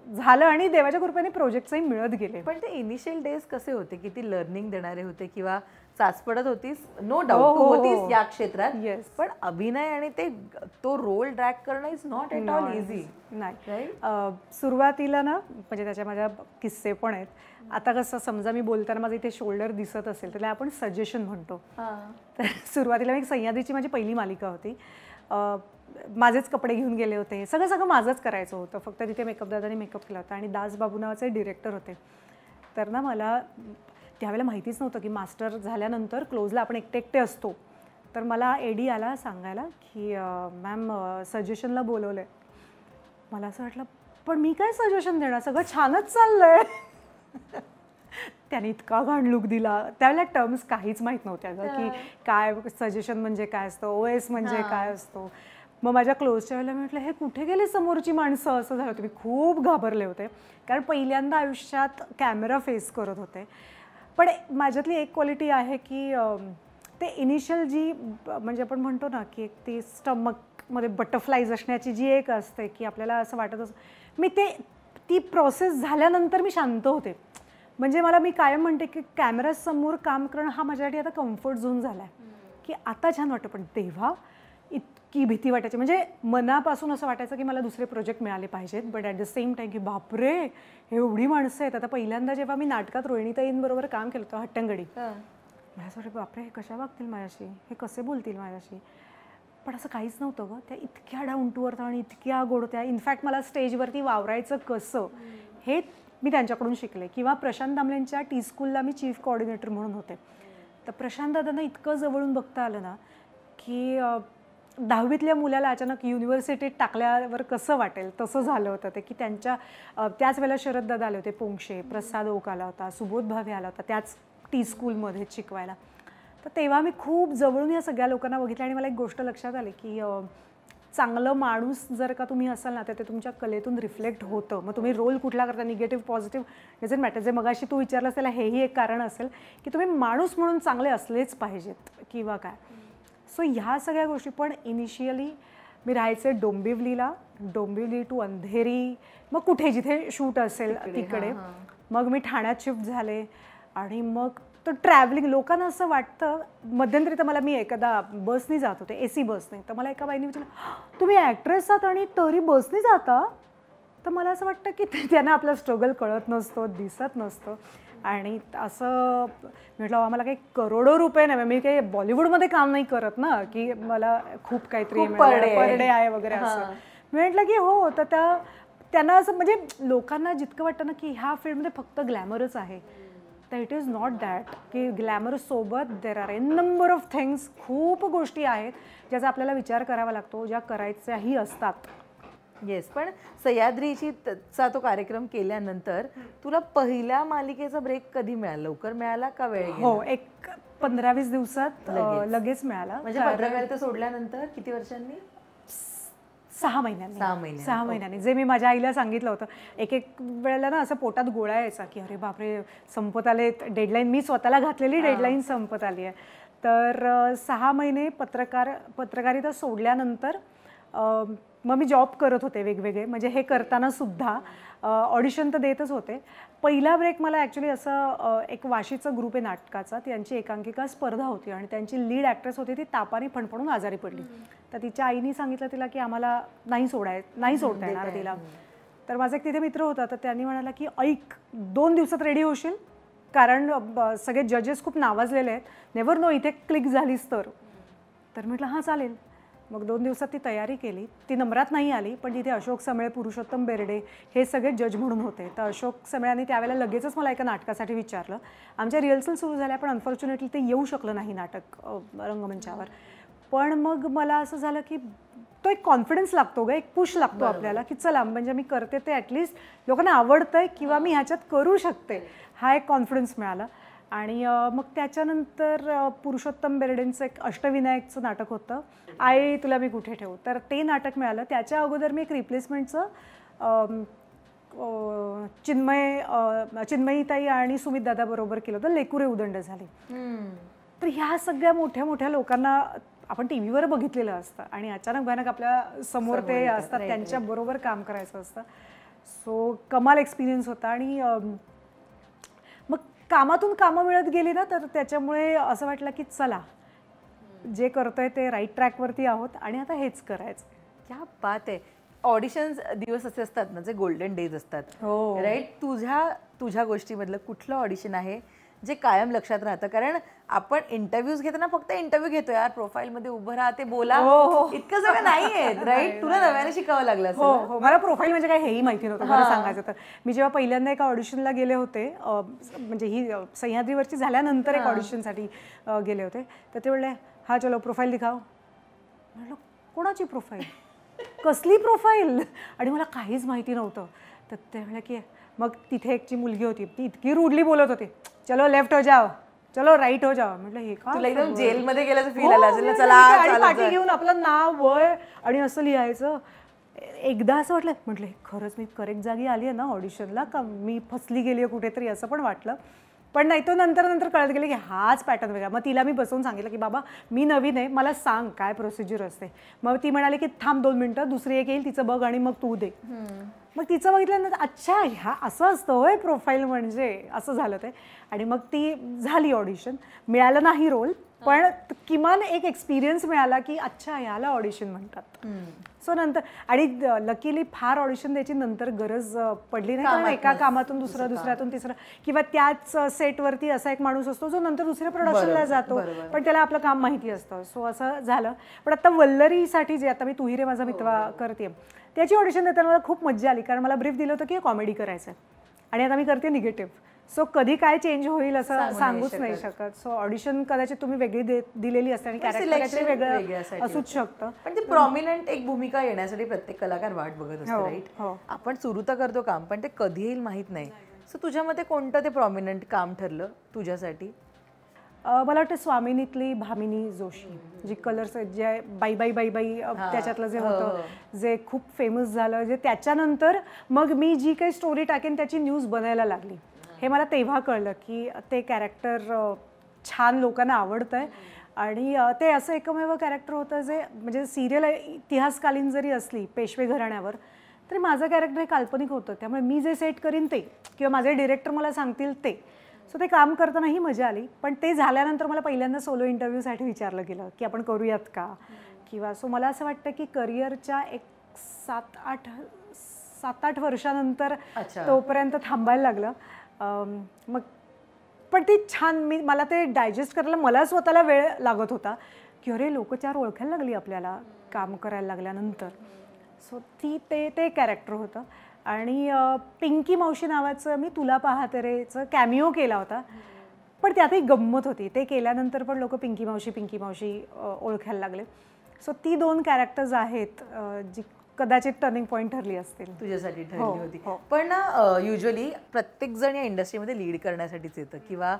झालं आणि देवाच्या कृपेने प्रोजेक्ट्सही मिळत गेले. पण ते इनिशियल डेज कसे होते? किती लर्निंग देणारे होते किंवा चाचपडत होतीस? नो डाऊट तू होतीस या क्षेत्रात. पण अभिनय आणि तो रोल ड्रॅग करणं is not at all easy. नाही, सुरुवातीला ना म्हणजे त्याच्या माझ्या किस्से पण आहेत. आता कसं समजा मी बोलताना माझं इथे शोल्डर दिसत असेल तर आपण सजेशन म्हणतो. तर सुरुवातीला मी सह्याद्रीची माझी पहिली मालिका होती. माझेच कपडे घेऊन गेले होते, सगळं माझंच करायचं होतं. फक्त तिथे मेकअप दादाने मेकअप केला होता आणि दास बाबू नावाचे डिरेक्टर होते. तर ना मला त्यावेळेला माहितीच नव्हतं की मास्टर झाल्यानंतर क्लोजला आपण एकटे असतो. तर मला एडी आला सांगायला की मॅम सजेशनला बोलवलं आहे. मला असं वाटलं पण मी काय सजेशन देणार, सगळं छानच चाललंय. त्याने इतका घाण लुक दिला. त्यावेळेला टर्म्स काहीच माहीत नव्हत्या ग की काय सजेशन म्हणजे काय असतं, OS म्हणजे काय असतो. मग माझ्या क्लोजच्या वेळेला मी म्हटलं हे कुठे गेले समोरची माणसं, असं झालं होतं. मी खूप घाबरले होते कारण पहिल्यांदा आयुष्यात कॅमेरा फेस करत होते. पण माझ्यातली एक क्वालिटी आहे की ते इनिशियल जी म्हणजे आपण म्हणतो ना की एक ती स्टमकमध्ये बटरफ्लाईज असण्याची जी एक असते की आपल्याला असं वाटत असं, मी ती प्रोसेस झाल्यानंतर मी शांत होते. म्हणजे मी कायम म्हणते की कॅमेरासमोर काम करणं हा माझ्यासाठी आता कम्फर्ट झोन झाला आहे की आता छान वाटतं. पण तेव्हा इतकी भीती वाटायची, म्हणजे मनापासून असं वाटायचं की मला दुसरे प्रोजेक्ट मिळाले पाहिजेत. But at the same time की बापरे एवढी माणसं आहेत. आता पहिल्यांदा जेव्हा मी नाटकात रोहिणीताईंबरोबर काम केलं होतं हट्टंगडी, मला असं वाटतं बापरे हे कशा वागतील माझ्याशी, हे कसे बोलतील माझ्याशी. पण असं काहीच नव्हतं गं. त्या इतक्या डाऊन टू अर्थ आणि इतक्या गोड होत्या. इनफॅक्ट मला स्टेजवरती वावरायचं कसं हे मी त्यांच्याकडून शिकले. किंवा प्रशांत दामलेंच्या टी स्कूलला मी चीफ कोऑर्डिनेटर म्हणून होते. तर प्रशांत दादांना इतकं जवळून बघता आलं ना की 10वीतल्या मुलाला अचानक युनिव्हर्सिटीत टाकल्यावर कसं वाटेल तसं झालं होतं ते. की त्यांच्या त्याच वेळेला शरद दादा आले होते, पोंक्षे, प्रसाद ओक आला होता, सुबोध भावे आला होता त्याच टी स्कूलमध्ये शिकवायला. तर तेव्हा मी खूप जवळून या सगळ्या लोकांना बघितलं आणि मला एक गोष्ट लक्षात आली की चांगलं माणूस जर का तुम्ही असाल ना तर ते तुमच्या कलेतून रिफ्लेक्ट होतं. मग तुम्ही रोल कुठला करता, निगेटिव्ह पॉझिटिव्ह डझंट मॅटर. जे मगाशी तू विचारलंस त्याला हेही एक कारण असेल की तुम्ही माणूस म्हणून चांगले असलेच पाहिजेत किंवा काय. सो ह्या सगळ्या गोष्टी. पण इनिशियली मी राहायचे डोंबिवली टू अंधेरी, मग कुठे जिथे शूट असेल तिकडे. मग मी ठाण्यात शिफ्ट झाले आणि मग तो ट्रॅव्हलिंग लोकांना असं वाटतं. मध्यंतरी तर मी एखादा बसनी जात होते, AC बसने. तर मला एका बाईने विचारलं तुम्ही ॲक्ट्रेस आहात आणि तरी बसने जाता. तर मला असं वाटतं की त्यांना आपला स्ट्रगल कळत नसतो, दिसत नसतं. आणि असं म्हटलं आम्हाला काही करोडो रुपये नाही, मी काही बॉलिवूडमध्ये काम नाही करत ना की मला खूप काहीतरी पर डे आहे वगैरे असं. मी म्हटलं की हो. तर त्यांना असं म्हणजे लोकांना जितकं वाटतं ना की ह्या फील्डमध्ये फक्त ग्लॅमरच आहे, तर इट इज नॉट दॅट. की ग्लॅमरसोबत there are a number of things. खूप गोष्टी आहेत ज्याचा आपल्याला विचार करावा लागतो, ज्या करायच्याही असतात. येस. पण सह्याद्रीचा तो कार्यक्रम केल्यानंतर तुला पहिल्या मालिकेचा ब्रेक कधी मिळाला? लवकर मिळाला का वेळ गेला? हो, एक 15-20 दिवसात लगेच मिळाला. म्हणजे पत्रकारिता सोडल्यानंतर किती वर्षांनी? 6 महिन्यांनी. जे मी माझ्या आईला सांगितलं होतं. एक वेळेला ना असं पोटात गोळा यायचा की अरे बापरे संपत आले डेडलाईन, मी स्वतःला घातलेली डेडलाईन संपत आली आहे. तर 6 महिने पत्रकारिता सोडल्यानंतर मग मी जॉब करत होते वेगवेगळे. म्हणजे हे करताना सुद्धा ऑडिशन तर देतच होते. पहिला ब्रेक मला ॲक्च्युली असं एक वाशीचा ग्रुप आहे नाटकाचा, त्यांची एकांकिका स्पर्धा होती आणि त्यांची लीड ॲक्ट्रेस होती ती तापाने फणफणून आजारी पडली. तर तिच्या आईनी सांगितलं तिला की आम्हाला नाही सोडता येणार तिला. तर माझा एक तिथे मित्र होता, तर त्यांनी म्हणाला की ऐक 2 दिवसात रेडी होशील, कारण सगळे जजेस खूप नावाजलेले आहेत, नेव्हर नो इथे क्लिक झालीस तर. तर म्हटलं हां चालेल. मग 2 दिवसात ती तयारी केली. ती नम्रात नाही आली, पण तिथे अशोक समळे, पुरुषोत्तम बेर्डे हे सगळे जज म्हणून होते. तर अशोक समळ्यांनी त्यावेळेला लगेचच मला एका नाटकासाठी विचारलं. आमच्या रिहर्सल सुरू झाल्या, पण अनफॉर्च्युनेटली ते येऊ शकलं नाही नाटक रंगमंचावर. पण मग मला असं झालं की तो एक कॉन्फिडन्स लागतो ग, एक पुश लागतो आपल्याला की चला म्हणजे मी करते ते ॲटलिस्ट लोकांना आवडतंय किंवा मी ह्याच्यात करू शकते, हा एक कॉन्फिडन्स मिळाला. आणि मग त्याच्यानंतर पुरुषोत्तम बेर्डेंचं एक अष्टविनायकचं नाटक होतं, आई तुला मी कुठे ठेवू. तर ते नाटक मिळालं. त्याच्या अगोदर मी एक रिप्लेसमेंटचं चिन्मयीताई आणि सुमित दादा बरोबर केलं होतं, लेकुरे उदंड झाले. तर ह्या सगळ्या मोठ्या मोठ्या लोकांना आपण टी व्हीवर बघितलेलं असतं आणि अचानक भयानक आपल्या समोर ते असतात, त्यांच्या बरोबर काम करायचं असतं. सो कमाल एक्सपिरियन्स होता. आणि मग कामातून कामं मिळत गेली ना, तर त्याच्यामुळे असं वाटलं की चला, जे करतोय ते राईट ट्रॅकवरती आहोत आणि आता हेच करायचं. क्या बात आहे. ऑडिशन्स दिवस असे असतात ना, जे गोल्डन डेज असतात, राईट? तुझ्या गोष्टीमधलं कुठलं ऑडिशन आहे जे कायम लक्षात राहतं? कारण आपण इंटरव्ह्यूज घेताना फक्त इंटरव्ह्यू घेतो, यार प्रोफाईलमध्ये उभं राहा, ते बोला, इतकं सगळं नाहीये, राईट? तुला नव्याने शिकावं लागलं असेल. हो, मला प्रोफाईल म्हणजे काय हेही माहिती नव्हतं मला सांगायचं तर. मी जेव्हा पहिल्यांदा एका ऑडिशनला गेले होते, म्हणजे ही सह्याद्रीवरची झाल्यानंतर एक ऑडिशनसाठी गेले होते, तर ते बोलले, हा चलो प्रोफाईल दिखाव. म्हटलं कोणाची प्रोफाईल, कसली प्रोफाईल? आणि मला काहीच माहिती नव्हतं. तर ते म्हणलं की मग तिथे एकची मुलगी होती, ती इतकी रूडली बोलत होती, चलो लेफ्ट हो जाओ, चलो राईट हो जाओ. म्हटलं हे का? तुला एकदम जेलमध्ये गेल्याचं फील आलं असेल ना. चला आणि पाठी घेऊन आपलं नाव वय आणि असं लिहायचं. एकदा असं वाटलं, म्हटलं खरंच मी करेक्ट जागी आली आहे ना ऑडिशनला, का मी फसली गेली आहे कुठेतरी, असं पण वाटलं. पण नाही, तो नंतर कळत गेलं की हाच पॅटर्न वेगळा. मग तिला मी बसवून सांगितलं की बाबा मी नवीन आहे, मला सांग काय प्रोसिजर असते. मग ती म्हणाली की थांब 2 मिनिटं, दुसरी एक येईल तिचं बघ आणि मग तू दे. मग तिचं बघितल्यानंतर अच्छा ह्या असं असतं होय प्रोफाईल म्हणजे, असं झालं ते. आणि मग ती झाली ऑडिशन, मिळालं नाही रोल, पण किमान एक एक्सपिरियन्स मिळाला की अच्छा ह्याला ऑडिशन म्हणतात. सो नंतर आणि लकीली फार ऑडिशन द्यायची नंतर गरज पडली नाही, कारण एका कामातून दुसऱ्यातून तिसरं, किंवा त्याच सेटवरती असा एक माणूस असतो जो नंतर दुसऱ्या प्रोडक्शनला जातो, पण त्याला आपलं काम माहिती असतं. सो असं झालं. पण आता वल्लरीसाठी जे आता मी तू ही रे माझा मित्र करते, त्याची ऑडिशन देताना मला खूप मज्जा आली, कारण मला ब्रीफ दिलं होतं की कॉमेडी करायचं आणि आता मी करते निगेटिव्ह. सो कधी काय चेंज होईल असं सांगूच नाही शकत. सो ऑडिशन कदाचित तुम्ही वेगळी दिलेली असते आणि कॅरेक्टर वेगळं असूच शकतं. पण ती प्रॉमिनंट एक भूमिका येण्यासाठी प्रत्येक कलाकार वाट बघत असतो, राईट? आपण सुरू तर करतो काम, पण ते कधी येईल माहित नाही. सो तुझ्यामध्ये कोणतं ते प्रॉमिनंट काम ठरलं तुझ्यासाठी? मला वाटतं स्वामिनीतली भामिनी जोशी, जी कलर्स जे बाई बाई बाई बाई त्याच्यातलं जे होतं, जे खूप फेमस झालं, जे त्याच्यानंतर मग मी जी काही स्टोरी टाकेन त्याची न्यूज बनायला लागली. हे मला तेव्हा कळलं की ते कॅरेक्टर छान लोकांना आवडतं आहे. आणि ते असं एकमेव कॅरेक्टर होतं जे म्हणजे सिरियल इतिहासकालीन जरी असली पेशवे घराण्यावर, तरी माझं कॅरेक्टर हे काल्पनिक होतं. त्यामुळे मी जे सेट करीन ते, किंवा माझे डिरेक्टर मला सांगतील ते, सो ते काम करतानाही मजा आली. पण ते झाल्यानंतर मला पहिल्यांदा सोलो इंटरव्ह्यूसाठी विचारलं गेलं की आपण करूयात का, किंवा सो मला असं वाटतं की करिअरच्या एक 7-8 वर्षानंतर तोपर्यंत थांबायला लागलं. मग पण ती छान, मला ते डायजेस्ट करायला मला स्वतःला वेळ लागत होता की अरे लोक 4 ओळखायला लागली आपल्याला काम करायला लागल्यानंतर. सो ते कॅरेक्टर होतं. आणि पिंकी मावशी नावाचं मी तुला पाहते रेचं कॅमिओ केला होता, पण त्यातही गंमत होती. ते केल्यानंतर पण लोक पिंकी मावशी ओळखायला लागले. सो ती 2 कॅरेक्टर्स आहेत जी कदाचित टर्निंग पॉईंट ठरली असतील. तुझ्यासाठी ठरली होती. पण ना युजली प्रत्येक जण या इंडस्ट्रीमध्ये लीड करण्यासाठीच येतं किंवा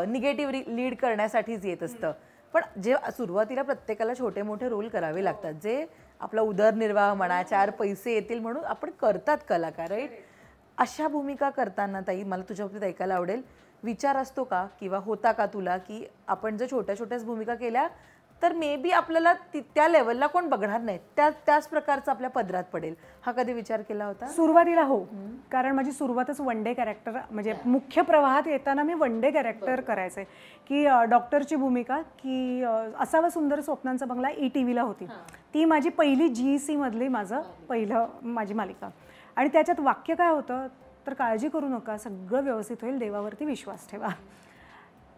निगेटिव्ह लीड करण्यासाठीच येत असतं. पण जे सुरुवातीला प्रत्येकाला छोटे मोठे रोल करावे लागतात, जे आपला उदरनिर्वाह म्हणा, 4 पैसे येतील म्हणून आपण करतात कलाकार, राईट? अशा भूमिका करताना ताई मला तुझ्या बाबतीत ऐकायला आवडेल, विचार असतो का किंवा होता का तुला की आपण जर छोट्या छोट्याच भूमिका केल्या तर मे बी आपल्याला त्या लेवलला कोण बघणार नाही, त्याच प्रकारचं आपल्या पदरात पडेल, हा कधी विचार केला होता? सुरुवातीला हो, कारण माझी सुरुवातच वन डे कॅरेक्टर, म्हणजे मुख्य प्रवाहात येताना मी वन डे कॅरेक्टर करायचे की डॉक्टरची भूमिका, की असावा सुंदर स्वप्नांचा बंगला ETVला होती. ती माझी पहिली GEC मधली माझी मालिका. आणि त्याच्यात वाक्य काय होतं तर काळजी करू नका, सगळं व्यवस्थित होईल, देवावरती विश्वास ठेवा.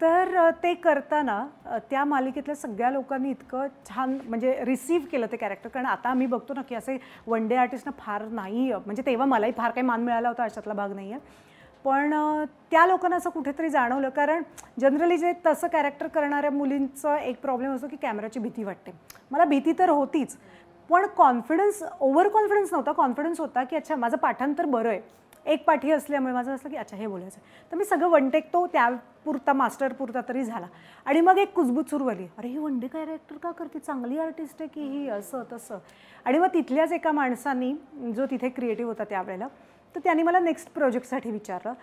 तर ते करताना त्या मालिकेतल्या सगळ्या लोकांनी इतकं छान म्हणजे रिसीव्ह केलं ते कॅरेक्टर. कारण आता आम्ही बघतो ना की असे वन डे आर्टिस्टना फार नाही, म्हणजे तेव्हा मलाही फार काही मान मिळाला होता, अशातला भाग नाही आहे. पण त्या लोकांना असं कुठेतरी जाणवलं, कारण जनरली जे तसं कॅरेक्टर करणाऱ्या मुलींचं एक प्रॉब्लेम असतो की कॅमेराची भीती वाटते. मला भीती तर होतीच, पण कॉन्फिडन्स, ओव्हर कॉन्फिडन्स नव्हता. कॉन्फिडन्स होता की अच्छा माझं पाठांतर बरं आहे, एक पाठी असल्यामुळे माझं असलं की अच्छा हे बोलायचं. तर मी सगळं वन टेक तो त्यापुरता मास्टर पुरता तरी झाला. आणि मग एक कुजबूज सुरू झाली, अरे ही वन डे कॅरेक्टर का करते, चांगली आर्टिस्ट आहे की ही, असं तसं. आणि मग तिथल्याच एका माणसांनी, जो तिथे क्रिएटिव्ह होता त्यावेळेला, तर त्यांनी मला नेक्स्ट प्रोजेक्टसाठी विचारलं.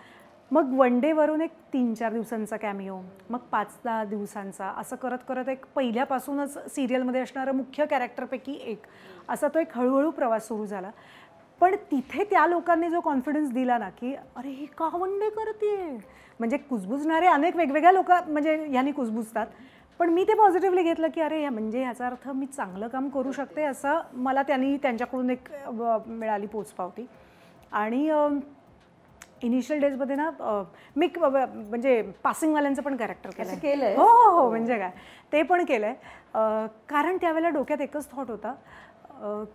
मग वन डेवरून एक 3-4 दिवसांचा कॅमिओ, मग 5-10 दिवसांचा, असं करत करत एक पहिल्यापासूनच सिरियलमध्ये असणारं मुख्य कॅरेक्टरपैकी एक, असा तो एक हळूहळू प्रवास सुरू झाला. पण तिथे त्या लोकांनी जो कॉन्फिडन्स दिला ना, की अरे ही का वन डे करते, म्हणजे कुजबुजणारे अनेक वेगवेगळ्या लोक म्हणजे ह्यांनी कुजबुजतात, पण मी ते पॉझिटिव्हली घेतलं की अरे म्हणजे ह्याचा अर्थ मी चांगलं काम करू शकते, असं मला त्यांच्याकडून एक मिळाली पोचपावती. आणि इनिशियल डेजमध्ये ना मी म्हणजे पासिंगवाल्यांचं पण कॅरेक्टर केलं. हो हो हो, म्हणजे काय ते पण केलं आहे. कारण त्यावेळेला डोक्यात एकच थॉट होता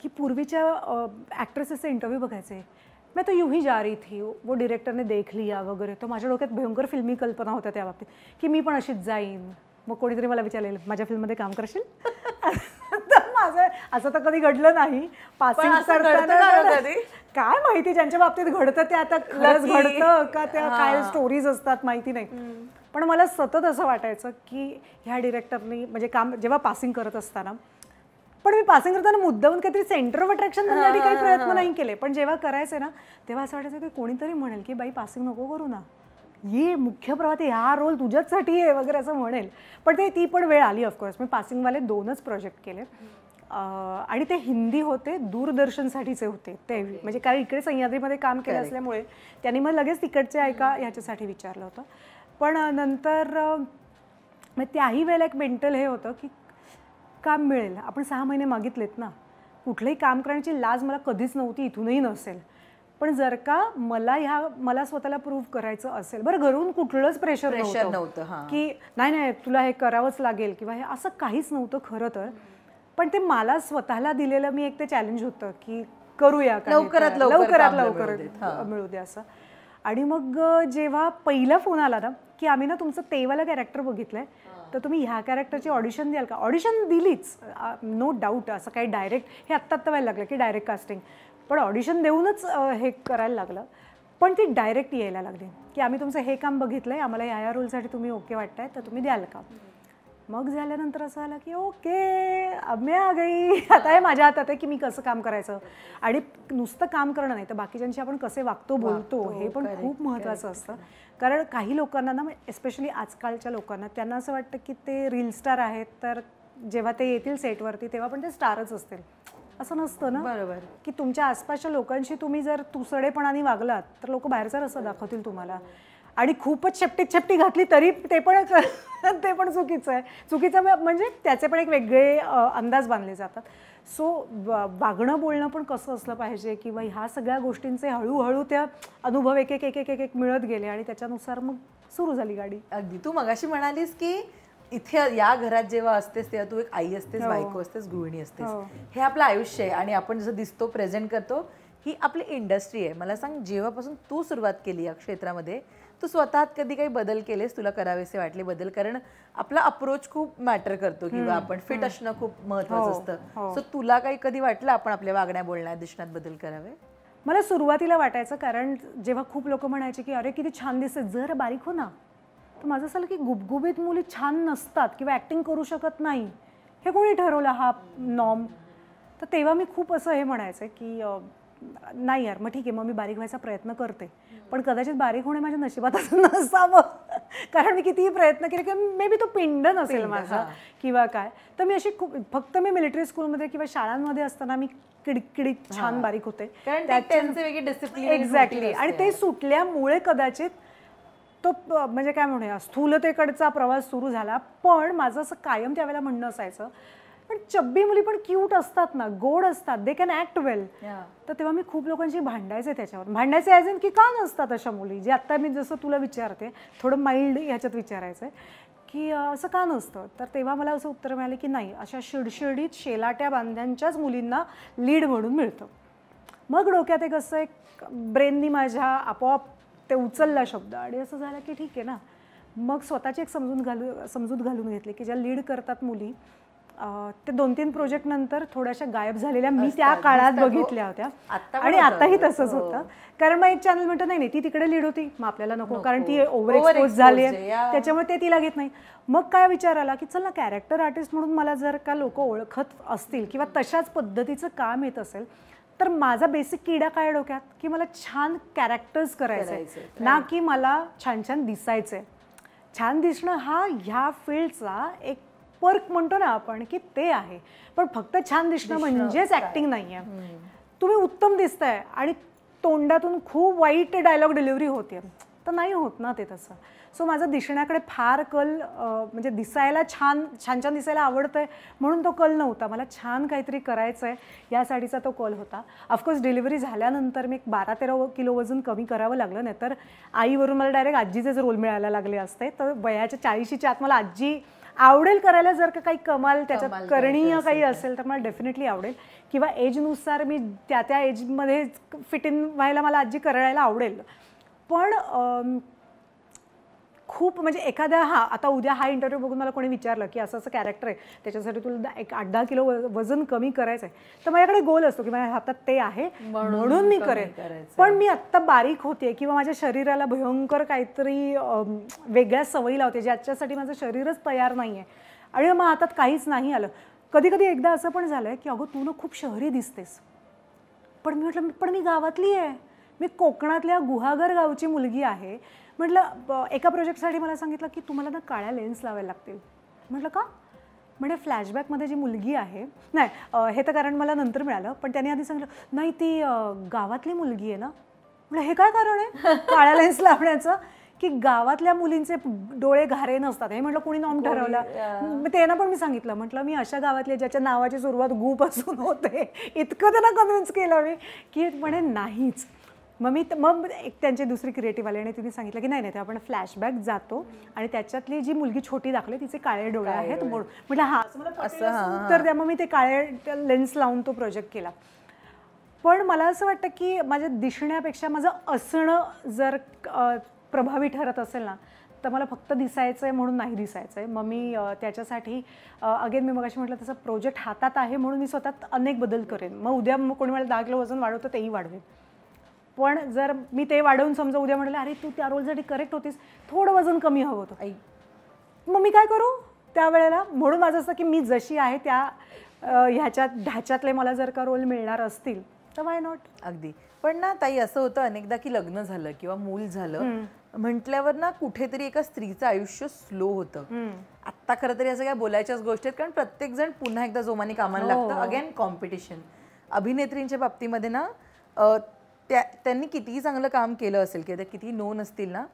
कि पूर्वीच्या ॲक्ट्रेसेसचे इंटरव्ह्यू बघायचे, मैं तो यूं ही जा रही थी, वो डायरेक्टर ने देख लिया वगैरे. तर माझ्या डोक्यात भयंकर फिल्मी कल्पना होत्या त्या बाबतीत की मी पण अशीच जाईन. मग कोणीतरी मला विचारलेलं माझ्या फिल्ममध्ये काम करशील. तर माझं असं तर कधी घडलं नाही. पासिंग करताना काय माहिती ज्यांच्या बाबतीत घडतं ते आता खरंच घडतं का, त्या काय स्टोरीज असतात माहिती नाही. पण मला सतत असं वाटायचं की ह्या डिरेक्टरनी म्हणजे काम जेव्हा पासिंग करत असताना, पण मी पासिंग करताना मुद्दामून काहीतरी सेंटर ऑफ अट्रॅक्शन करण्यासाठी काही प्रयत्न नाही केले. पण जेव्हा करायचे ना तेव्हा असं वाटायचं की कोणीतरी म्हणेल की बाई पासिंग नको करू ना, ये मुख्य प्रवाह हा रोल तुझ्याचसाठी आहे वगैरे असं म्हणेल. पण ती पण वेळ आली. ऑफकोर्स मी पासिंगवाले 2च प्रोजेक्ट केले आणि ते हिंदी होते, दूरदर्शनसाठीचे होते ते. म्हणजे कारण इकडे सह्याद्रीमध्ये काम केलं असल्यामुळे त्यांनी मग लगेच तिकडच्या एका ह्याच्यासाठी विचारलं होतं. पण नंतर मग त्याही वेळेला एक मेंटल हे होतं की काम मिळेल. आपण 6 महिने मागितलेत ना, कुठलंही काम करण्याची लाज मला कधीच नव्हती, इथूनही नसेल. पण जर का मला स्वतःला प्रूव्ह करायचं असेल, बरं घरून कुठलंच प्रेशर नव्हतं की नाही तुला हे करावंच लागेल किंवा हे असं काहीच नव्हतं खरं तर. पण ते मला स्वतःला दिलेलं मी एक ते चॅलेंज होतं की करूया लवकरात लवकर मिळू दे असं. आणि मग जेव्हा पहिला फोन आला ना की आम्ही ना तुमचं तेवाला कॅरेक्टर बघितलंय, तर तुम्ही ह्या कॅरेक्टरची ऑडिशन द्याल का. ऑडिशन दिलीच, नो डाऊट. असं काही डायरेक्ट हे आत्ता व्हायला लागलं की डायरेक्ट कास्टिंग, पण ऑडिशन देऊनच हे करायला लागलं. पण ती डायरेक्ट यायला लागली की आम्ही तुमचं हे काम बघितलंय, आम्हाला ह्या रोलसाठी तुम्ही ओके वाटताय तर तुम्ही द्याल का. मग झाल्यानंतर असं आलं की ओके अब मैं आ गई, आता हे माझ्या हातात आहे की मी कसं काम करायचं. आणि नुसतं काम करणं नाही तर बाकीच्यांशी आपण कसे वागतो बोलतो हे पण खूप महत्त्वाचं असतं. कारण काही लोकांना ना, एस्पेशली आजकालच्या लोकांना, त्यांना असं वाटतं की ते रील स्टार आहेत तर जेव्हा ते येतील सेटवरती तेव्हा पण ते स्टारच असतील. असं नसतं ना. बरोबर. की तुमच्या आसपासच्या लोकांशी तुम्ही जर तुसडेपणाने वागलात तर लोक बाहेरचा रस्ता दाखवतील तुम्हाला. आणि खूपच शेपटी घातली तरी ते पण चुकीचं आहे. चुकीचं म्हणजे त्याचे पण एक वेगळे अंदाज बांधले जातात. सो वागणं बोलणं पण कसं असलं पाहिजे किंवा ह्या सगळ्या गोष्टींचे हळूहळू त्या अनुभव एक एक मिळत गेले आणि त्याच्यानुसार मग सुरू झाली गाडी. अगदी तू मगाशी म्हणालीस की इथे या घरात जेव्हा असतेस तेव्हा तू एक आई असतेस, बायको असतेस, गृहिणी असतेस. हे आपलं आयुष्य आहे आणि आपण जसं दिसतो प्रेझेंट करतो ही आपली इंडस्ट्री आहे. मला सांग, जेव्हापासून तू सुरुवात केली या क्षेत्रामध्ये तू स्वतःत कधी काही बदल केलेस, तुला करावेसे वाटले बदल? कारण आपला अप्रोच खूप मॅटर करतो किंवा आपण फिट असणं खूप महत्वाचं असतं. सो तुला काही कधी वाटलं आपण आपल्या वागण्या बोलण्यात दिसण्यात बदल करावे? मला सुरुवातीला वाटायचं, कारण जेव्हा खूप लोक म्हणायचे की अरे किती छान दिसते, जरा बारीक हो ना. तर माझं असं की गुबगुबीत मुली छान नसतात किंवा ॲक्टिंग करू शकत नाही, हे कोणी ठरवलं हा नॉर्म. तर तेव्हा मी खूप असं हे म्हणायचं की नाही यार, मग ठीक आहे, मग मी बारीक व्हायचा प्रयत्न करते, पण कदाचित बारीक होणे माझ्या नशिबात असं नसावं. कारण मी कितीही प्रयत्न केले की मे बी तो पिंड नसेल माझा किंवा काय. तर मी अशी खूप, फक्त मी मिलिटरी स्कूलमध्ये किंवा शाळांमध्ये असताना मी किडकिडीत छान बारीक होते. एक्झॅक्टली. आणि ते सुटल्यामुळे कदाचित तो म्हणजे काय म्हणूया स्थूलतेकडचा प्रवास सुरू झाला. पण माझं असं कायम त्यावेळेला म्हणणं असायचं, पण चब्बी मुली पण क्यूट असतात ना, गोड असतात, दे कॅन ॲक्ट वेल. तर तेव्हा मी खूप लोकांशी भांडायचे त्याच्यावर. भांडायचे ॲज इन की का नसतात अशा मुली, जे आत्ता मी जसं तुला विचारते थोडं माइल्ड ह्याच्यात विचारायचं आहे की असं का नसतं. तर तेव्हा मला असं उत्तर मिळालं की नाही, अशा शिडशिडीत शेलाट्या बांध्यांच्याच मुलींना लीड म्हणून मिळतं. मग डोक्यात एक असं एक ब्रेननी माझ्या आपोआप ते उचलला शब्द आणि असं झालं की ठीक आहे ना. मग स्वतःची एक समजूत घालून घेतली की ज्या लीड करतात मुली, ते 2-3 प्रोजेक्ट नंतर थोड्याशा गायब झालेल्या मी त्या काळात बघितल्या होत्या. आणि आताही तसंच होतं. कारण मग एक चॅनल म्हणतं नाही ती तिकडे लीड होती, मग आपल्याला नको, कारण ती ओव्हर एक्सपोज झाली आहे, त्याच्यामुळे ते तिला घेत नाही. मग काय विचार आला की चल ना, कॅरेक्टर आर्टिस्ट म्हणून मला जर का लोक ओळखत असतील किंवा तशाच पद्धतीचं काम येत असेल तर माझा बेसिक किडा काय डोक्यात की मला छान कॅरेक्टर्स करायचे, ना की मला छान छान दिसायचे. छान दिसणं हा ह्या फील्डचा एक पर्क म्हणतो ना आपण की ते आहे, पण फक्त छान दिसणं म्हणजेच ऍक्टिंग नाही आहे. तुम्ही उत्तम दिसताय आणि तोंडातून खूप वाईट डायलॉग डिलिव्हरी होते तर नाही होत ना ते तसं. सो माझं दिसण्याकडे फार कल म्हणजे दिसायला छान छान छान दिसायला आवडतं आहे म्हणून तो कल नव्हता. मला छान काहीतरी करायचं आहे यासाठीचा तो कल होता. ऑफकोर्स डिलिव्हरी झाल्यानंतर मी 12-13 किलो वजन कमी करावं लागलं, नाही तर आईवरून मला डायरेक्ट आजीचेच रोल मिळायला लागले असते. तर वयाच्या 40च्या आत मला आजी आवडेल करायला. जर का काही कमाल त्याच्यात करणीय काही असेल तर मला डेफिनेटली आवडेल, किंवा एजनुसार मी त्या त्या एजमध्ये फिट इन व्हायला मला आजी करायला आवडेल. पण खूप म्हणजे एखाद्या आता उद्या हा इंटरव्ह्यू बघून मला कोणी विचारलं की असं असं कॅरेक्टर आहे त्याच्यासाठी तुला 8-10 किलो वजन कमी करायचं आहे, तर माझ्याकडे गोल असतो की माझ्या हातात ते आहे म्हणून मी करेन. पण मी आत्ता बारीक होते किंवा माझ्या शरीराला भयंकर काहीतरी वेगळ्या सवयी लावते ज्याच्यासाठी माझं शरीरच तयार नाही आहे आणि मग हातात काहीच नाही आलं. कधी कधी एकदा असं पण झालं आहे की अगं तू ना खूप शहरी दिसतेस, पण मी म्हटलं पण मी गावातली आहे, मी कोकणातल्या गुहागर गावची मुलगी आहे. म्हटलं एका प्रोजेक्टसाठी मला सांगितलं की तुम्हाला ना काळ्या लेन्स लावायला लागतील. म्हटलं का? म्हणजे फ्लॅशबॅकमध्ये जी मुलगी आहे, नाही हे तर कारण मला नंतर मिळालं, पण त्याने आधी सांगितलं नाही ती गावातली मुलगी आहे ना. म्हटलं हे काय कारण आहे काळ्या लेन्स लावण्याचं? की गावातल्या मुलींचे डोळे घारे नसतात हे म्हटलं कोणी नॉर्म ठरवला. त्यांना पण मी सांगितलं, म्हटलं मी अशा गावातली ज्याच्या नावाची सुरुवात गू पासून होते, इतकं त्यांना कन्व्हिन्स केलं मी की म्हणे नाहीच. मग एक त्यांची दुसरी क्रिएटिव्ह आली आणि तिने सांगितलं की नाही नाही ते आपण फ्लॅशबॅक जातो आणि त्याच्यातली जी मुलगी छोटी दाखवली तिचे काळे डोळे आहेत म्हणून. म्हटलं हा असं तर त्या मग मी ते काळे लेन्स लावून तो प्रोजेक्ट केला. पण मला असं वाटतं की माझ्या दिसण्यापेक्षा माझं असणं जर प्रभावी ठरत असेल ना तर मला फक्त दिसायचं आहे म्हणून नाही दिसायचं आहे. मग मी त्याच्यासाठी अगेन मी मगाशी म्हटलं तसं प्रोजेक्ट हातात आहे म्हणून मी स्वतः अनेक बदल करेन. मग उद्या कोणी मला 10 किलो वजन वाढवतं तेही वाढवेल, पण जर मी ते वाढवून समजा उद्या म्हटलं अरे तू त्या रोलसाठी करेक्ट होतीस, थोडं वजन कमी हवं होतं, मग मी काय करू त्यावेळेला? म्हणून माझं असं की मी जशी आहे त्या ह्याच्यात ढाच्यातले मला जर का रोल मिळणार असतील तर वाय नॉट. अगदी. पण ना ताई असं होतं अनेकदा की लग्न झालं किंवा मूल झालं म्हटल्यावर ना कुठेतरी एका स्त्रीचं आयुष्य स्लो होतं. आत्ता खरं तरी असं काय बोलायच्याच गोष्टी आहेत, कारण प्रत्येक जण पुन्हा एकदा जोमाने कामाला लागतं. Again competition. अभिनेत्रींच्या बाबतीमध्ये ना त्यांनी कितीही चांगलं काम केलं असेल किंवा कितीही नोन असतील ना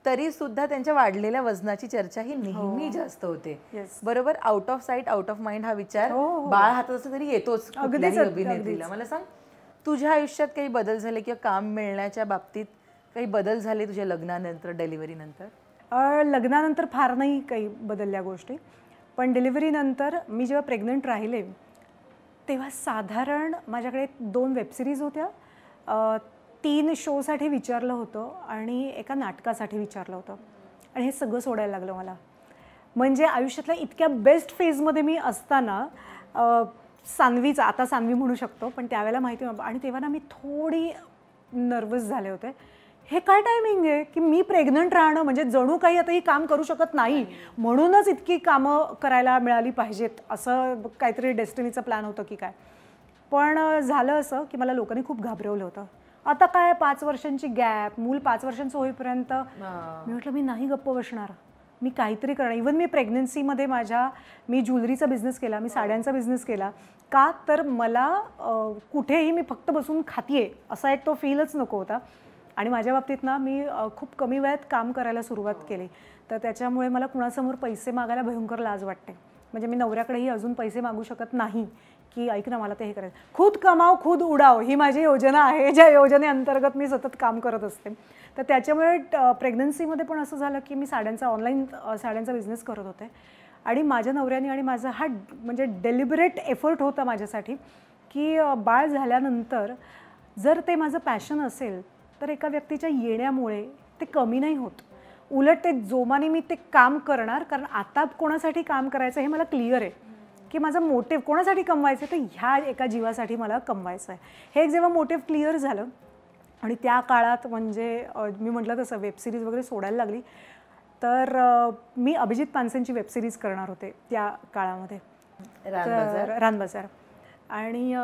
तरी सुद्धा त्यांच्या वाढलेल्या वजनाची चर्चा ही नेहमी जास्त होते. बरोबर. Out of sight out of mind हा विचार बाळ हातात असं तरी येतोच कुठल्याही अभिनेत्रीला. मला सांग तुझ्या आयुष्यात काही बदल झाले किंवा काम मिळण्याच्या बाबतीत काही बदल झाले तुझ्या लग्नानंतर डिलिव्हरी नंतर? लग्नानंतर फार नाही काही बदलल्या गोष्टी, पण डिलिव्हरीनंतर मी जेव्हा प्रेग्नंट राहिले तेव्हा साधारण माझ्याकडे 2 वेबसिरीज होत्या, 3 शोसाठी विचारलं होतं आणि एका नाटकासाठी विचारलं होतं आणि हे सगळं सोडायला लागलं मला. म्हणजे आयुष्यातल्या इतक्या बेस्ट फेजमध्ये मी असताना सान्वीचा, आता सान्वी म्हणू शकतो पण त्यावेळेला माहिती नव्हतं, आणि तेव्हा ना मी थोडी नर्वस झाले होते. हे काय टायमिंग आहे की मी प्रेग्नंट राहणं म्हणजे जणू काही आता ही काम करू शकत नाही म्हणूनच इतकी कामं करायला मिळाली पाहिजेत असं काहीतरी डेस्टिनीचा प्लॅन होतं की काय. पण झालं असं की मला लोकांनी खूप घाबरवलं होतं. आता काय 5 वर्षांची गॅप, मूल 5 वर्षांचं होईपर्यंत मी म्हटलं मी नाही गप्प बसणार, मी काहीतरी करणार. इवन मी प्रेग्नन्सीमध्ये मी ज्वेलरीचा बिझनेस केला, मी साड्यांचा बिझनेस केला. का तर मला कुठेही मी फक्त बसून खातीये असा एक तो फीलच नको होता. आणि माझ्या बाबतीत ना मी खूप कमी वयात काम करायला सुरुवात केली, तर त्याच्यामुळे मला कुणासमोर पैसे मागायला भयंकर लाज वाटते. म्हणजे मी नवऱ्याकडेही अजून पैसे मागू शकत नाही की ऐक ना मला ते हे करायचं. खुद कमाव खुद उडाव ही माझी योजना आहे, ज्या योजनेअंतर्गत मी सतत काम करत असते. तर त्याच्यामुळे प्रेग्नन्सीमध्ये पण असं झालं की मी ऑनलाईन साड्यांचा बिझनेस करत होते आणि माझ्या नवऱ्याने आणि माझा हा म्हणजे डेलिबरेट एफर्ट होता माझ्यासाठी की बाळ झाल्यानंतर जर ते माझं पॅशन असेल तर एका व्यक्तीच्या येण्यामुळे ते कमी नाही होत, उलट ते जोमाने मी ते काम करणार. कारण आता कोणासाठी काम करायचं हे मला क्लिअर आहे की माझा मोटिव्ह कोणासाठी कमवायचं तर ह्या एका जीवासाठी मला कमवायचं आहे. हे एक जेव्हा मोटिव्ह क्लिअर झालं आणि त्या काळात म्हणजे मी म्हटलं तसं वेबसिरीज वगैरे सोडायला लागली, तर मी अभिजित पानसेंची वेबसिरीज करणार होते त्या काळामध्ये, रानबाजार. आणि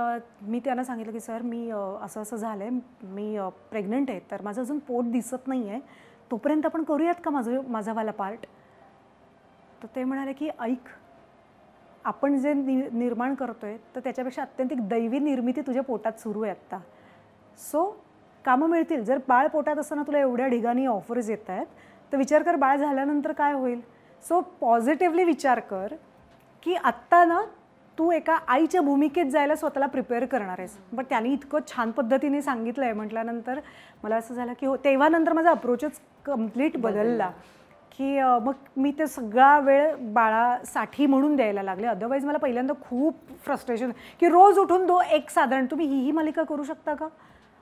मी त्यांना सांगितलं की सर मी असं असं झालं आहे, मी प्रेग्नंट आहे, तर माझं अजून पोट दिसत नाही आहे, तोपर्यंत आपण करूयात का माझावाला पार्ट. तर ते म्हणाले की ऐक, आपण जे निर्माण करतो आहे तर त्याच्यापेक्षा अत्यंतिक दैवी निर्मिती तुझ्या पोटात सुरू आहे आत्ता. सो कामं मिळतील. जर बाळ पोटात असताना तुला एवढ्या ठिकाणी ऑफर्स येत आहेत तर विचार कर बाळ झाल्यानंतर काय होईल. सो पॉझिटिव्हली विचार कर की आत्ता ना तू एका आईच्या भूमिकेत जायला स्वतःला प्रिपेअर करणार आहेस. पण त्यांनी इतकं छान पद्धतीने सांगितलं आहे म्हटल्यानंतर मला असं झालं की हो, तेव्हा नंतर माझा अप्रोचच कम्प्लीट बदलला की मग मी ते सगळा वेळ बाळासाठी म्हणून द्यायला लागले. अदरवाईज मला पहिल्यांदा खूप फ्रस्ट्रेशन की रोज उठून एक साधारण तुम्ही ही मालिका करू शकता का,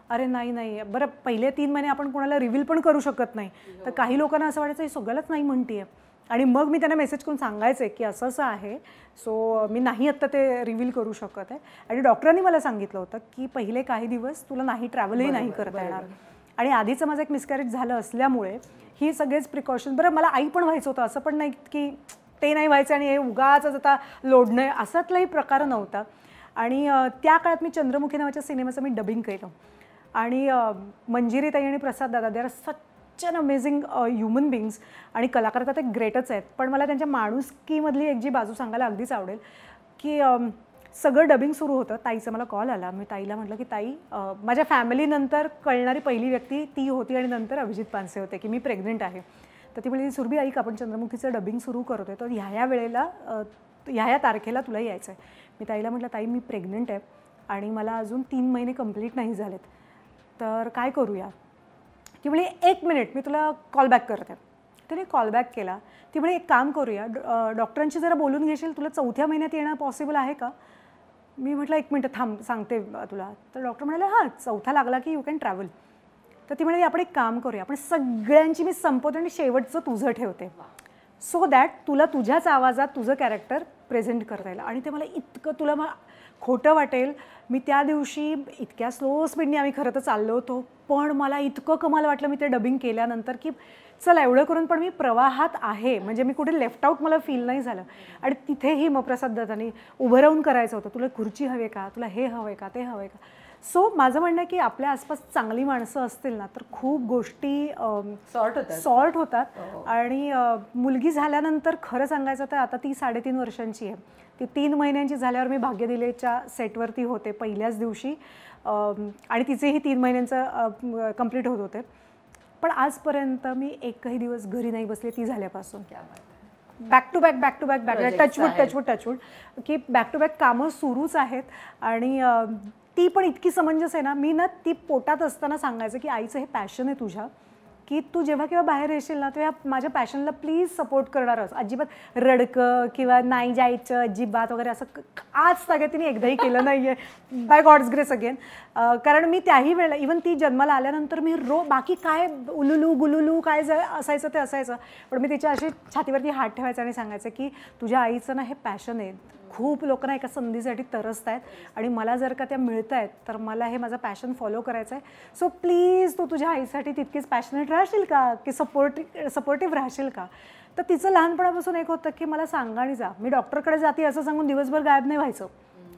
अरे नाही बरं पहिले 3 महिने आपण कोणाला रिव्हील पण करू शकत नाही. तर काही लोकांना असं वाटायचं हे सगळंच नाही म्हणते आहे. आणि मग मी त्यांना मेसेज करून सांगायचं आहे की असं असं आहे, सो मी नाही आत्ता ते रिव्हील करू शकत आहे. आणि डॉक्टरांनी मला सांगितलं होतं की पहिले काही दिवस तुला नाही ट्रॅव्हलही नाही करता येणार. आणि आधीचं माझं एक मिसकॅरेज झालं असल्यामुळे ही सगळेच प्रिकॉशन. बरं मला आई पण व्हायचं होतं, असं पण नाही की ते नाही व्हायचं आणि हे उगाचच आता लोडणं आहे, असातलाही प्रकार नव्हता. आणि त्या काळात मी चंद्रमुखी नावाच्या सिनेमाचं मी डबिंग केलं. आणि मंजिरी ताई आणि प्रसाद दादा they are such an amazing human beings. आणि कलाकार तर ते ग्रेटच आहेत, पण मला त्यांच्या माणुसकीमधली एक जी बाजू सांगायला अगदीच आवडेल की सगळं डबिंग सुरू होतं. ताईचा मला कॉल आला. मी ताईला म्हटलं की ताई माझ्या फॅमिलीनंतर कळणारी पहिली व्यक्ती ती होती आणि नंतर अभिजित पानसे होते की मी प्रेग्नंट आहे. तर ती म्हणली सुरभी ऐक, आपण चंद्रमुखीचं डबिंग सुरू करतोय तर ह्या वेळेला ह्या तारखेला तुला यायचं आहे. मी ताईला म्हटलं ताई मी प्रेग्नंट आहे आणि मला अजून 3 महिने कंप्लीट नाही झालेत, तर काय करूया. ती म्हणे 1 मिनिट मी तुला कॉलबॅक करते. तिने कॉलबॅक केला. ती म्हणे एक काम करूया, डॉक्टरांशी जरा बोलून घेशील, तुला 4थ्या महिन्यात येणं पॉसिबल आहे का. मी म्हटलं 1 मिनिट थांब सांगते तुला. तर डॉक्टर म्हणाले हां 4था लागला की यू कॅन ट्रॅव्हल. तर ती म्हणाली आपण एक काम करूया, आपण सगळ्यांची मी संपवते आणि शेवटचं तुझं ठेवते, सो दॅट तुला तुझ्याच आवाजात तुझं कॅरेक्टर प्रेझेंट करता येईल. आणि ते मला इतकं तुला खोटं वाटेल, मी त्या दिवशी इतक्या स्लो स्पीडने आम्ही खरं तर चाललो होतो, पण मला इतकं कमाल वाटलं मी ते डबिंग केल्यानंतर की चला एवढं करून पण मी प्रवाहात आहे, म्हणजे मी कुठे लेफ्ट आऊट मला फील नाही झालं. आणि तिथेही मग प्रसाद दादांनी उभं राहून करायचं होतं, तुला खुर्ची हवे का, तुला हे हवं का, ते हवं का. सो माझं म्हणणं आहे की आपल्या आसपास चांगली माणसं असतील ना तर खूप गोष्टी सॉर्ट होतात. आणि मुलगी झाल्यानंतर खरं सांगायचं तर आता ती 3.5 वर्षांची आहे. ती 3 महिन्यांची झाल्यावर मी भाग्यदिलेच्या सेटवरती होते पहिल्याच दिवशी आणि तिचेही 3 महिन्यांचं कंप्लीट होत होते. पण आजपर्यंत मी एकही दिवस घरी नाही बसले ती झाल्यापासून. बॅक टू बॅक टचवूड की बॅक टू बॅक कामं सुरूच आहेत. आणि ती पण इतकी समंजस आहे ना, मी ना ती पोटात असताना सांगायचं की आईचं हे पॅशन आहे तुझ्या, की तू जेव्हा केव्हा बाहेर येशील ना तेव्हा माझ्या पॅशनला प्लीज सपोर्ट करणारच, अजिबात रडकं किंवा नाही जायचं अजिबात वगैरे असं आज सगळ्या तिने एकदाही केलं नाही आहे, बाय गॉड्स ग्रेस अगेन. कारण मी त्याही वेळेला इवन ती जन्माला आल्यानंतर मी बाकी काय उलुलू गुलुलू काय असायचं ते असायचं, पण मी तिच्या अशी छातीवरती हात ठेवायचा आणि सांगायचं की तुझ्या आईचं ना हे पॅशन आहे, खूप लोकांना एका संधीसाठी तरसत आहेत आणि मला जर का त्या मिळत आहेत तर मला हे माझं पॅशन फॉलो करायचं आहे. सो प्लीज तू तुझ्या आईसाठी तितकीच पॅशनेट राहशील का, की सपोर्टिव्ह राहशील का. तर तिचं लहानपणापासून एक होतं की मला सांगा आणि जा, मी डॉक्टरकडे जाते असं सांगून दिवसभर गायब नाही व्हायचं,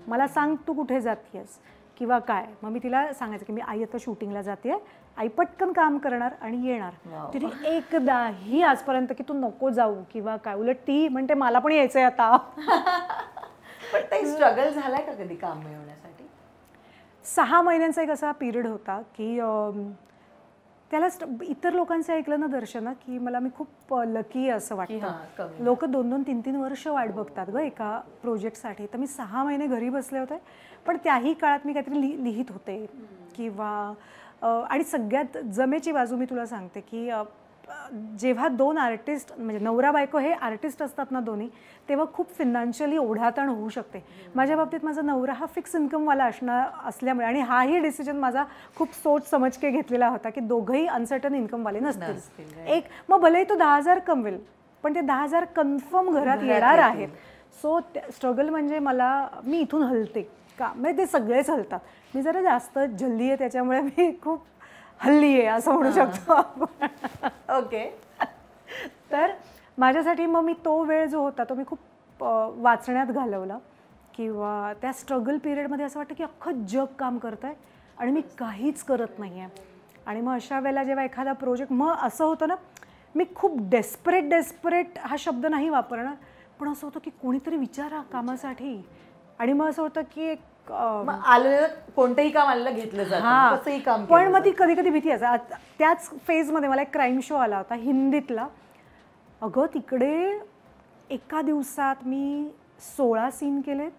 मला सांग तू कुठे जातेस किंवा काय. मग मी तिला सांगायचं की मी आई आता शूटिंगला जाते, आई पटकन काम करणार आणि येणार. तरी एकदाही आजपर्यंत की तू नको जाऊ किंवा काय, उलट ती म्हणते मला पण यायचंय आता. पण ते स्ट्रगल झालाय का कधी काम मिळवण्यासाठी. 6 महिन्यांचा एक असा पिरियड होता की त्याला इतर लोकांचं ऐकलं ना दर्शना की मी खूप लकी असं वाटतं. लोक 2-2, 3-3 वर्ष वाट बघतात ग एका प्रोजेक्टसाठी. तर मी 6 महिने घरी बसले होते, पण त्याही काळात मी काहीतरी लिहित होते किंवा आणि सगळ्यात जमेची बाजू मी तुला सांगते की जेव्हा 2 आर्टिस्ट म्हणजे नवरा बायको हे आर्टिस्ट असतात ना दोन्ही, तेव्हा खूप फिनान्शियली ओढाताण होऊ शकते. माझ्या बाबतीत माझा नवरा हा फिक्स इन्कमवाला असल्यामुळे आणि हाही डिसिजन माझा खूप सोच समज के घेतलेला होता की दोघंही अनसर्टन इन्कमवाले नसतील. एक मग भलेही तो 10,000 कमवेल पण ते 10,000 कन्फर्म घरात येणार आहेत. सो स्ट्रगल म्हणजे मी इथून हलते का, म्हणजे ते सगळेच हलतात, मी जरा जास्त झल्ली आहे त्याच्यामुळे मी खूप हल्ली आहे असं म्हणू शकतो आपण. ओके. तर माझ्यासाठी मग मी तो वेळ जो होता तो मी खूप वाचण्यात घालवला की किंवा त्या स्ट्रगल पिरियडमध्ये असं वाटतं की अख्खं जग काम करतं आहे आणि मी काहीच करत नाही आहे. आणि मग अशा वेळेला जेव्हा एखादा प्रोजेक्ट, मग असं होतं ना, मी खूप डेस्परेट हा शब्द नाही वापरणार, पण असं होतं की कोणीतरी विचारा कामासाठी. आणि मग असं होतं की एक आलेलं कोणतंही काम आलेलं घेतलं जातं, कसंही काम पण मग ती कधी कधी भीती असते. त्याच फेजमध्ये मला एक क्राईम शो आला होता हिंदीतला. अगं तिकडे एका दिवसात मी 16 सीन केलेत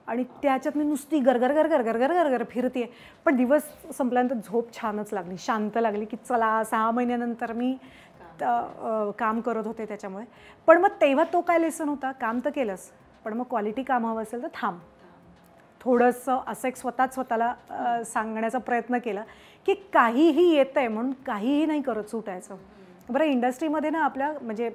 आणि त्याच्यात मी नुसती गरगर गरगर गरगर गरगर फिरते. पण दिवस संपल्यानंतर झोप छानच लागली, शांत लागली की चला 6 महिन्यानंतर मी काम करत होते त्याच्यामुळे. पण मग तेव्हा तो काय लेसन होता, काम तर केलंस पण मग क्वालिटी काम हवं असेल तर थांब थोडंसं, असं एक स्वतःला सांगण्याचा प्रयत्न केला की काहीही येतं आहे म्हणून काहीही नाही करत सुटायचं. बरं, इंडस्ट्रीमध्ये ना आपल्या म्हणजे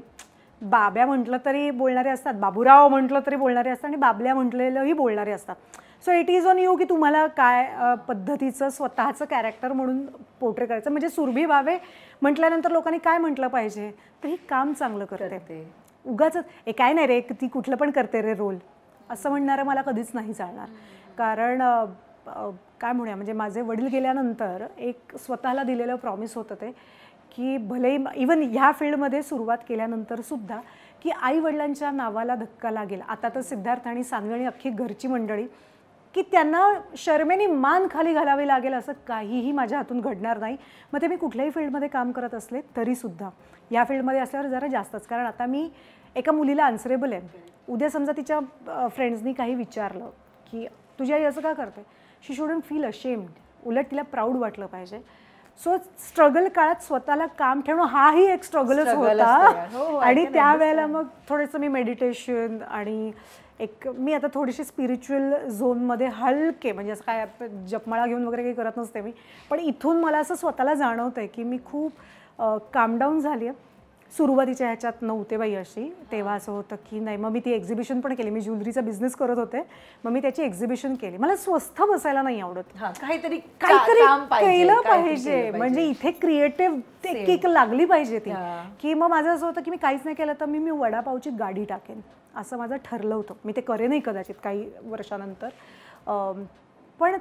बाब्या म्हटलं तरी बोलणारे असतात, बाबूराव म्हटलं तरी बोलणारे असतात आणि बाबल्या म्हटलेलंही बोलणारे असतात. So it is on you की तुम्हाला काय पद्धतीचं स्वतःचं कॅरेक्टर म्हणून पोर्ट्रे करायचं. म्हणजे सुरभी भावे म्हटल्यानंतर लोकांनी काय म्हटलं पाहिजे, तर ही काम चांगलं करते, उगाच हे काय नाही रे ती कुठलं पण करते रे रोल असं म्हणणारं मला कधीच नाही चालणार. कारण काय म्हणूया, म्हणजे माझे वडील गेल्यानंतर एक स्वतःला दिलेलं प्रॉमिस होतं ते की भले इवन ह्या फील्डमध्ये सुरुवात केल्यानंतरसुद्धा की आई वडिलांच्या नावाला धक्का लागेल. आता तर सिद्धार्थ आणि सान्वी आणि अख्खी घरची मंडळी की त्यांना शर्मेने मान खाली घालावी लागेल असं काहीही माझ्या हातून घडणार नाही. मग ते मी कुठल्याही फील्डमध्ये काम करत असले तरीसुद्धा या फील्डमध्ये असल्यावर जरा जास्तच. कारण आता मी एका मुलीला आन्सरेबल आहे. उद्या समजा तिच्या फ्रेंड्सनी काही विचारलं की तुझी आई असं का करते, शी शुडंट फील अशेम्ड, उलट तिला प्राऊड वाटलं पाहिजे. सो स्ट्रगल काळात स्वतःला काम ठेवणं हाही एक स्ट्रगलच होता. आणि त्यावेळेला मग थोडंसं मी मेडिटेशन आणि एक मी आता थोडीशी स्पिरिच्युअल झोनमध्ये हलके, म्हणजे असं काय जपमाळा घेऊन वगैरे काही करत नसते मी, पण इथून मला असं स्वतःला जाणवतं आहे की मी खूप कामडाऊन झाली आहे. सुरुवातीच्या ह्याच्यात नव्हते बाई अशी, तेव्हा असं होतं की नाही. मग मी ती एक्झिबिशन पण केली, मी ज्वेलरीचा बिझनेस करत होते, मग मी त्याची एक्झिबिशन केली. मला स्वस्थ बसायला नाही आवडत, काहीतरी केलं पाहिजे. म्हणजे इथे क्रिएटिव्ह किक लागली पाहिजे ती. की मग माझं असं होतं की मी काहीच नाही केलं तर मी वडापावची गाडी टाकेन असं माझं ठरलं होतं. मी ते करेनही कदाचित काही वर्षानंतर. पण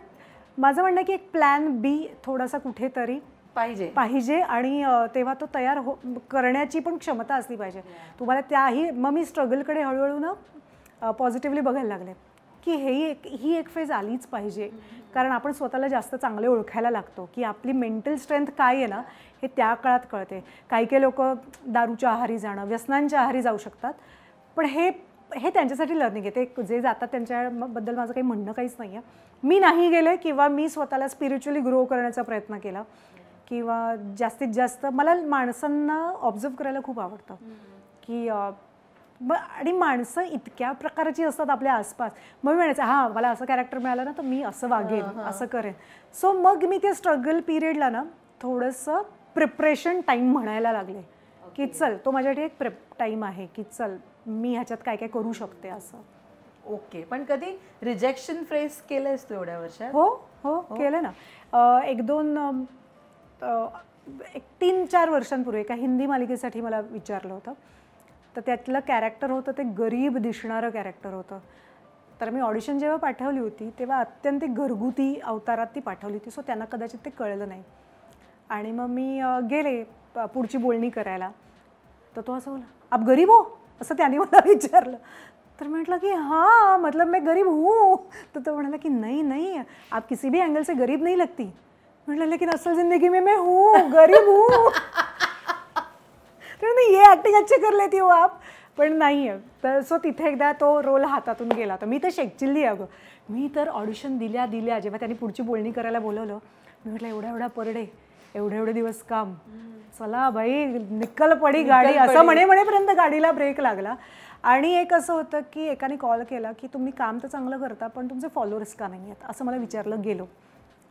माझं म्हणणं की एक प्लॅन बी थोडासा कुठेतरी पाहिजे आणि तेव्हा तो तयार करण्याची पण क्षमता असली पाहिजे तुम्हाला. त्याही मग मी स्ट्रगलकडे हळूहळू ना पॉझिटिव्हली बघायला लागले की ही एक फेज आलीच पाहिजे. कारण आपण स्वतःला जास्त चांगले ओळखायला लागतो की आपली मेंटल स्ट्रेंथ काय आहे ना हे त्या काळात कळते. काही लोक दारूच्या आहारी जाणं, व्यसनांच्या आहारी जाऊ शकतात, पण हे त्यांच्यासाठी लर्निंग आहे. ते जे जातात त्यांच्याबद्दल माझं काही म्हणणं काहीच नाही आहे. मी नाही गेले किंवा मी स्वतःला स्पिरिच्युअली ग्रो करण्याचा प्रयत्न केला किंवा जास्तीत जास्त मला माणसांना ऑब्झर्व करायला खूप आवडतं की आणि माणसं इतक्या प्रकारची असतात आपल्या आसपास. मग मी म्हणायचं हां मला असं कॅरेक्टर मिळालं ना तर मी असं वागेन, असं करेन. सो मग मी त्या स्ट्रगल पिरियडला ना थोडंसं प्रिपरेशन टाईम म्हणायला लागले की चल तो माझ्यासाठी एक प्रेप टाईम आहे की चल मी ह्याच्यात काय काय करू शकते असं. ओके, पण कधी रिजेक्शन फेस केलंयस तू एवढ्या वर्षात? हो केलं ना. एक 3-4 वर्षांपूर्वी एका हिंदी मालिकेसाठी मला विचारलं होतं. तर त्यातलं कॅरेक्टर होतं ते गरीब दिसणारं कॅरेक्टर होतं. तर मी ऑडिशन जेव्हा पाठवली होती तेव्हा अत्यंत घरगुती अवतारात ती पाठवली होती. सो त्यांना कदाचित ते कळलं नाही. आणि मग मी गेले पुढची बोलणी करायला. तर तो असं बोला आप गरीब हो असं त्याने मला विचारलं. तर म्हटलं की हाँ मतलब मैं गरीब हूँ. तर तो म्हणाला की नहीं आप किसी भी एंगल से गरीब नहीं लगती. म्हटलं लेकिन असल जिंदगी में मैं हूँ गरीब हूँ. तर ये ॲक्टिंग अच्छे कर लेती हो आप. पण नाही आहे. तर सो तिथे एकदा तो रोल हातातून गेला. तर मी तर शेकचिल्ली अगं. मी तर ऑडिशन दिल्या जेव्हा त्यांनी पुढची बोलणी करायला बोलवलं मी म्हटलं एवढा पर डे एवढे दिवस काम, चला बाई निकल पडी गाडी असं म्हणेपर्यंत गाडीला ब्रेक लागला. आणि एक असं होतं की एकाने कॉल केला की तुम्ही काम तर चांगलं करता पण तुमचे फॉलोअर्स का नाही आहेत असं मला विचारलं गेलो.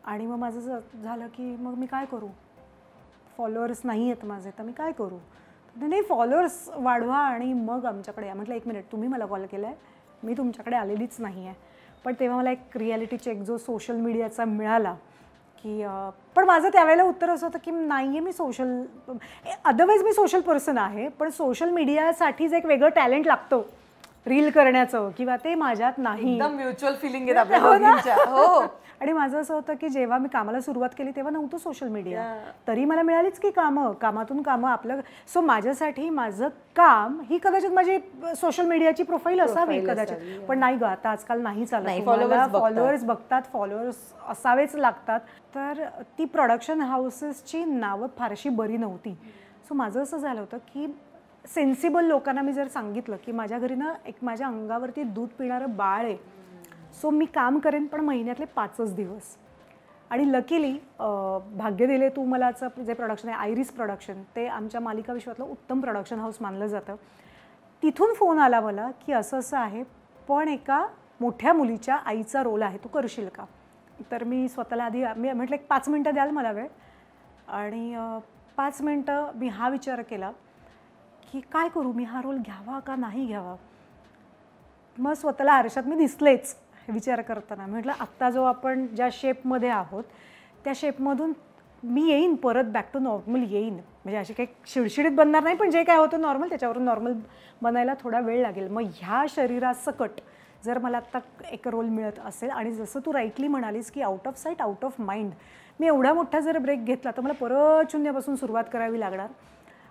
आणि मग माझं झालं की मग मी काय करू, फॉलोअर्स नाही आहेत माझे तर मी काय करू. नाही फॉलोअर्स वाढवा आणि मग आमच्याकडे या. म्हटलं 1 मिनिट तुम्ही मला कॉल केला आहे, मी तुमच्याकडे आलेलीच नाही आहे. पण तेव्हा मला एक रिॲलिटी चेक जो सोशल मीडियाचा मिळाला की पण माझं त्यावेळेला उत्तर असं होतं की नाही आहे मी अदरवाईज मी सोशल पर्सन आहे पण सोशल मीडियासाठीच एक वेगळं टॅलेंट लागतं रील करण्याचं किंवा ते माझ्यात नाही. एकदम म्युच्युअल फिलिंग आहेत आपल्या दोघींच्या. हो. आणि माझं असं होतं की जेव्हा मी कामाला सुरुवात केली तेव्हा नव्हतं सोशल मीडिया, तरी मला मिळालीच की कामातून कामं आपलं. सो माझ्यासाठी माझं काम ही कदाचित माझी सोशल मीडियाची प्रोफाईल असावी कदाचित, पण नाही ग, आता आजकाल नाही चालत. फॉलोअर्स बघतात, फॉलोअर्स असावेच लागतात. तर ती प्रोडक्शन हाऊसेसची नावं फारशी बरी नव्हती. सो माझं असं झालं होतं की सेन्सिबल लोकांना मी जर सांगितलं की माझ्या घरी ना एक माझ्या अंगावरती दूध पिणारं बाळ आहे, सो मी काम करेन पण महिन्यातले 5च दिवस. आणि लकीली भाग्य दिले तू मलाचं जे प्रोडक्शन आहे आयरिस प्रोडक्शन, ते आमच्या मालिका विश्वातलं उत्तम प्रोडक्शन हाऊस मानलं जातं. तिथून फोन आला मला की असं असं आहे, पण एका मोठ्या मुलीच्या आईचा रोल आहे, तू करशील का? तर मी स्वतःला आधी मी म्हटलं एक 5 मिनटं द्याल मला वेळ. आणि 5 मिनटं मी हा विचार केला की काय करू, मी हा रोल घ्यावा का नाही घ्यावा. मग स्वतःला आरशात मी दिसलेच विचार करताना. म्हटलं आत्ता जो आपण ज्या शेपमध्ये आहोत त्या शेपमधून मी येईन, परत बॅक टू नॉर्मल येईन. म्हणजे अशी काही शिडशिडीत बनणार नाही, पण जे काय होतं नॉर्मल त्याच्यावरून नॉर्मल बनायला थोडा वेळ लागेल. मग ह्या शरीरासकट जर मला आत्ता एक रोल मिळत असेल, आणि जसं तू राईटली म्हणालीस की out of sight out of mind, मी एवढा मोठा जर ब्रेक घेतला तर मला परत शून्यापासून सुरुवात करावी लागणार.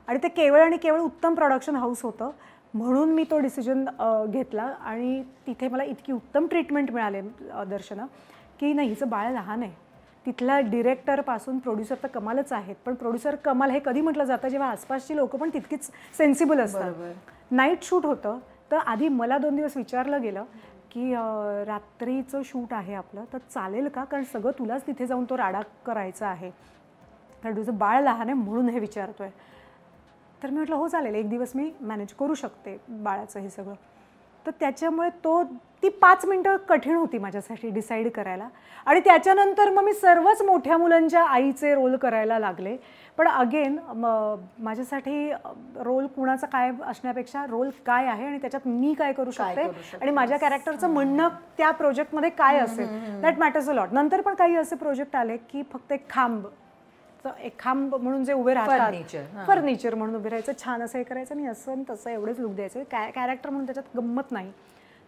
आणि ते केवळ आणि केवळ उत्तम प्रोडक्शन हाऊस होतं म्हणून मी तो डिसिजन घेतला. आणि तिथे मला इतकी उत्तम ट्रीटमेंट मिळाले दर्शना, की नाही हिचं बाळ लहान आहे. तिथला डिरेक्टरपासून प्रोड्युसर तर कमालच आहेत, पण प्रोड्युसर कमाल हे कधी म्हटलं जातं जेव्हा आसपासची लोकं पण तितकीच सेन्सिबल असतात. नाईट शूट होतं, तर आधी मला 2 दिवस विचारलं गेलं की रात्रीचं शूट आहे आपलं, तर चालेल का, कारण सगळं तुलाच तिथे जाऊन तो राडा करायचा आहे, कारण तुझं बाळ लहान आहे म्हणून हे विचारतोय. तर मी म्हटलं हो चालेल, एक दिवस मी मॅनेज करू शकते बाळाचं हे सगळं. तर त्याच्यामुळे ती 5 मिनटं कठीण होती माझ्यासाठी डिसाईड करायला. आणि त्याच्यानंतर मग मी सर्वच मोठ्या मुलांच्या आईचे रोल करायला लागले. पण अगेन माझ्यासाठी रोल कुणाचा काय असण्यापेक्षा रोल काय आहे आणि त्याच्यात मी काय करू शकते आणि माझ्या कॅरेक्टरचं म्हणणं त्या प्रोजेक्टमध्ये काय असेल, दॅट मॅटर्स अ लॉट. नंतर पण काही असे प्रोजेक्ट आले की फक्त एक खांब म्हणून जे उभे राहतात, फर्निचर म्हणून उभे राहायचं, छान असं हे करायचं आणि असं आणि तसं एवढेच लुक द्यायचं, कॅरेक्टर म्हणून त्याच्यात गंमत नाही.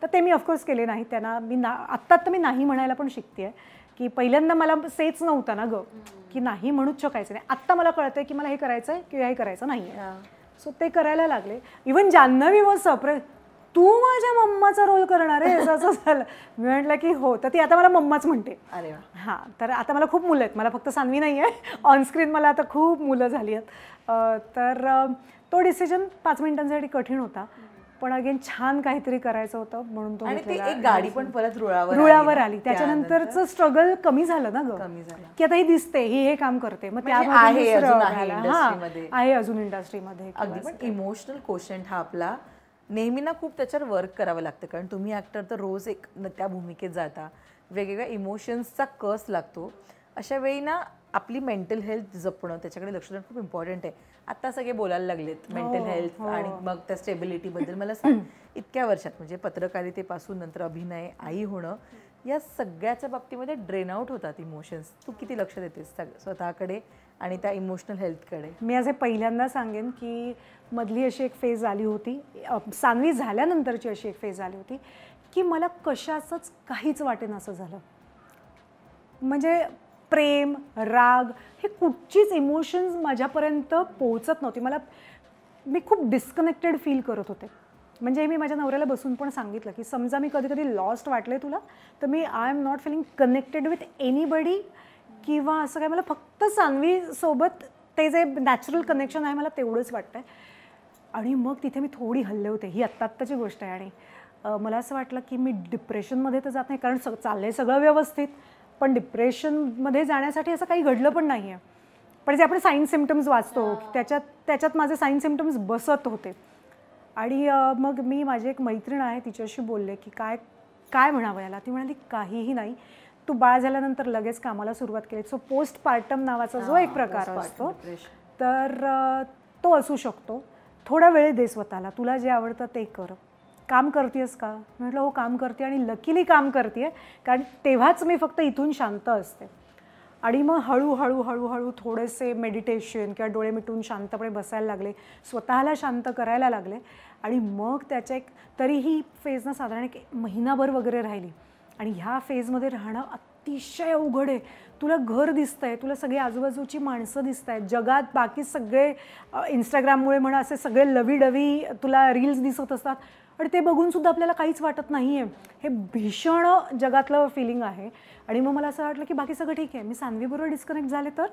तर ते मी ऑफकोर्स केले नाही. त्यांना मी आत्ता तर मी नाही म्हणायला पण शिकते आहे, की पहिल्यांदा मला सेच नव्हता ना ग की नाही म्हणूच शकायचं नाही. आत्ता मला कळतंय की मला हे करायचं आहे किंवा हे करायचं नाही आहे. सो ते करायला लागले. इवन जान्हवी वॉज सरप्राईज, तू माझ्या मम्माचा रोल करणार आहे असं झालं. मी म्हटलं की हो, तर ती आता मला मम्माच म्हणते. अरे हां, तर आता मला खूप मुलं आहेत, मला फक्त सान्वी नाही आहे, ऑनस्क्रीन मला आता खूप मुलं झाली आहेत. तर तो डिसिजन 5 मिनिटांसाठी कठीण होता, पण अगेन छान काहीतरी करायचं होतं म्हणून तो एक गाडी पण परत रुळावर आली. त्याच्यानंतरचं स्ट्रगल कमी झालं ना ग, की आता ही दिसते, ही हे काम करते, मग आहे अजून इंडस्ट्रीमध्ये. अगदी. पण इमोशनल कोशंट हा आपला नेहमी ना खूप त्याच्यावर वर्क करावं लागतं, कारण तुम्ही ॲक्टर तर रोज एक त्या भूमिकेत जाता, वेगवेगळ्या इमोशन्सचा कस लागतो. अशा वेळी ना आपली मेंटल हेल्थ जपणं, त्याच्याकडे लक्ष देणं खूप इम्पॉर्टंट आहे. आता सगळे बोलायला लागलेत मेंटल हेल्थ आणि मग त्या स्टेबिलिटीबद्दल. मला सांग, इतक्या वर्षात म्हणजे पत्रकारितेपासून नंतर अभिनय, आई होणं, या सगळ्याच्या बाबतीमध्ये ड्रेन आउट होतात इमोशन्स. तू किती लक्ष देतेस स्वतःकडे आणि त्या इमोशनल हेल्थकडे? मी आज हे पहिल्यांदा सांगेन की मधली अशी एक फेज आली होती, सान्वी झाल्यानंतरची अशी एक फेज आली होती की मला कशाचंच काहीच वाटेन असं झालं. म्हणजे प्रेम, राग, हे कुठचीच इमोशन्स माझ्यापर्यंत पोहोचत नव्हती. मी खूप डिस्कनेक्टेड फील करत होते. म्हणजे मी माझ्या नवऱ्याला बसून पण सांगितलं की समजा मी कधी कधी लॉस्ट वाटले तुला, तर मी I am not feeling connected with anybody किंवा असं काय, मला फक्त सान्वीसोबत ते जे नॅचरल कनेक्शन आहे मला तेवढंच वाटतं आहे. आणि मग तिथे मी थोडी हल्ले होते, ही आत्ताची गोष्ट आहे. आणि मला असं वाटलं की मी डिप्रेशनमध्ये तर जात नाही, कारण चाललं आहे सगळं व्यवस्थित, पण डिप्रेशनमध्ये जाण्यासाठी असं काही घडलं पण नाही आहे. पण जे आपण साईन सिम्टम्स वाचतो त्याच्यात माझे साईन सिम्टम्स बसत होते. आणि मग मी, माझी एक मैत्रीण आहे, तिच्याशी बोलले की काय म्हणावं याला. ती म्हणाली काहीही नाही, तू बाळ झाल्यानंतर लगेच कामाला सुरुवात केली. सो पोस्टपार्टम नावाचा जो एक प्रकार असतो तर तो असू शकतो. थोडा वेळ दे स्वतःला, तुला जे आवडतं ते कर. काम करतेस का? म्हटलं हो काम करते, आणि लकीली काम करते, कारण तेव्हाच मी फक्त इथून शांत असते. आणि मग हळूहळू थोडेसे मेडिटेशन किंवा डोळे मिटून शांतपणे बसायला लागले, स्वतःला शांत करायला लागले. आणि मग त्याच्या एक तरी ही फेज ना साधारण एक महिनाभर वगैरे राहिली. आणि ह्या फेजमध्ये राहणं अतिशय अवघड आहे. तुला घर दिसतंय, तुला सगळी आजूबाजूची माणसं दिसत आहेत, जगात बाकी सगळे इंस्टाग्राममुळे म्हणा असे सगळे लवीडवी तुला रील्स दिसत असतात आणि ते बघूनसुद्धा आपल्याला काहीच वाटत नाही आहे. हे भीषण जगातलं फिलिंग आहे. आणि मग मला असं वाटलं की बाकी सगळं ठीक आहे, मी सान्वीबरोबर डिस्कनेक्ट झाले तर.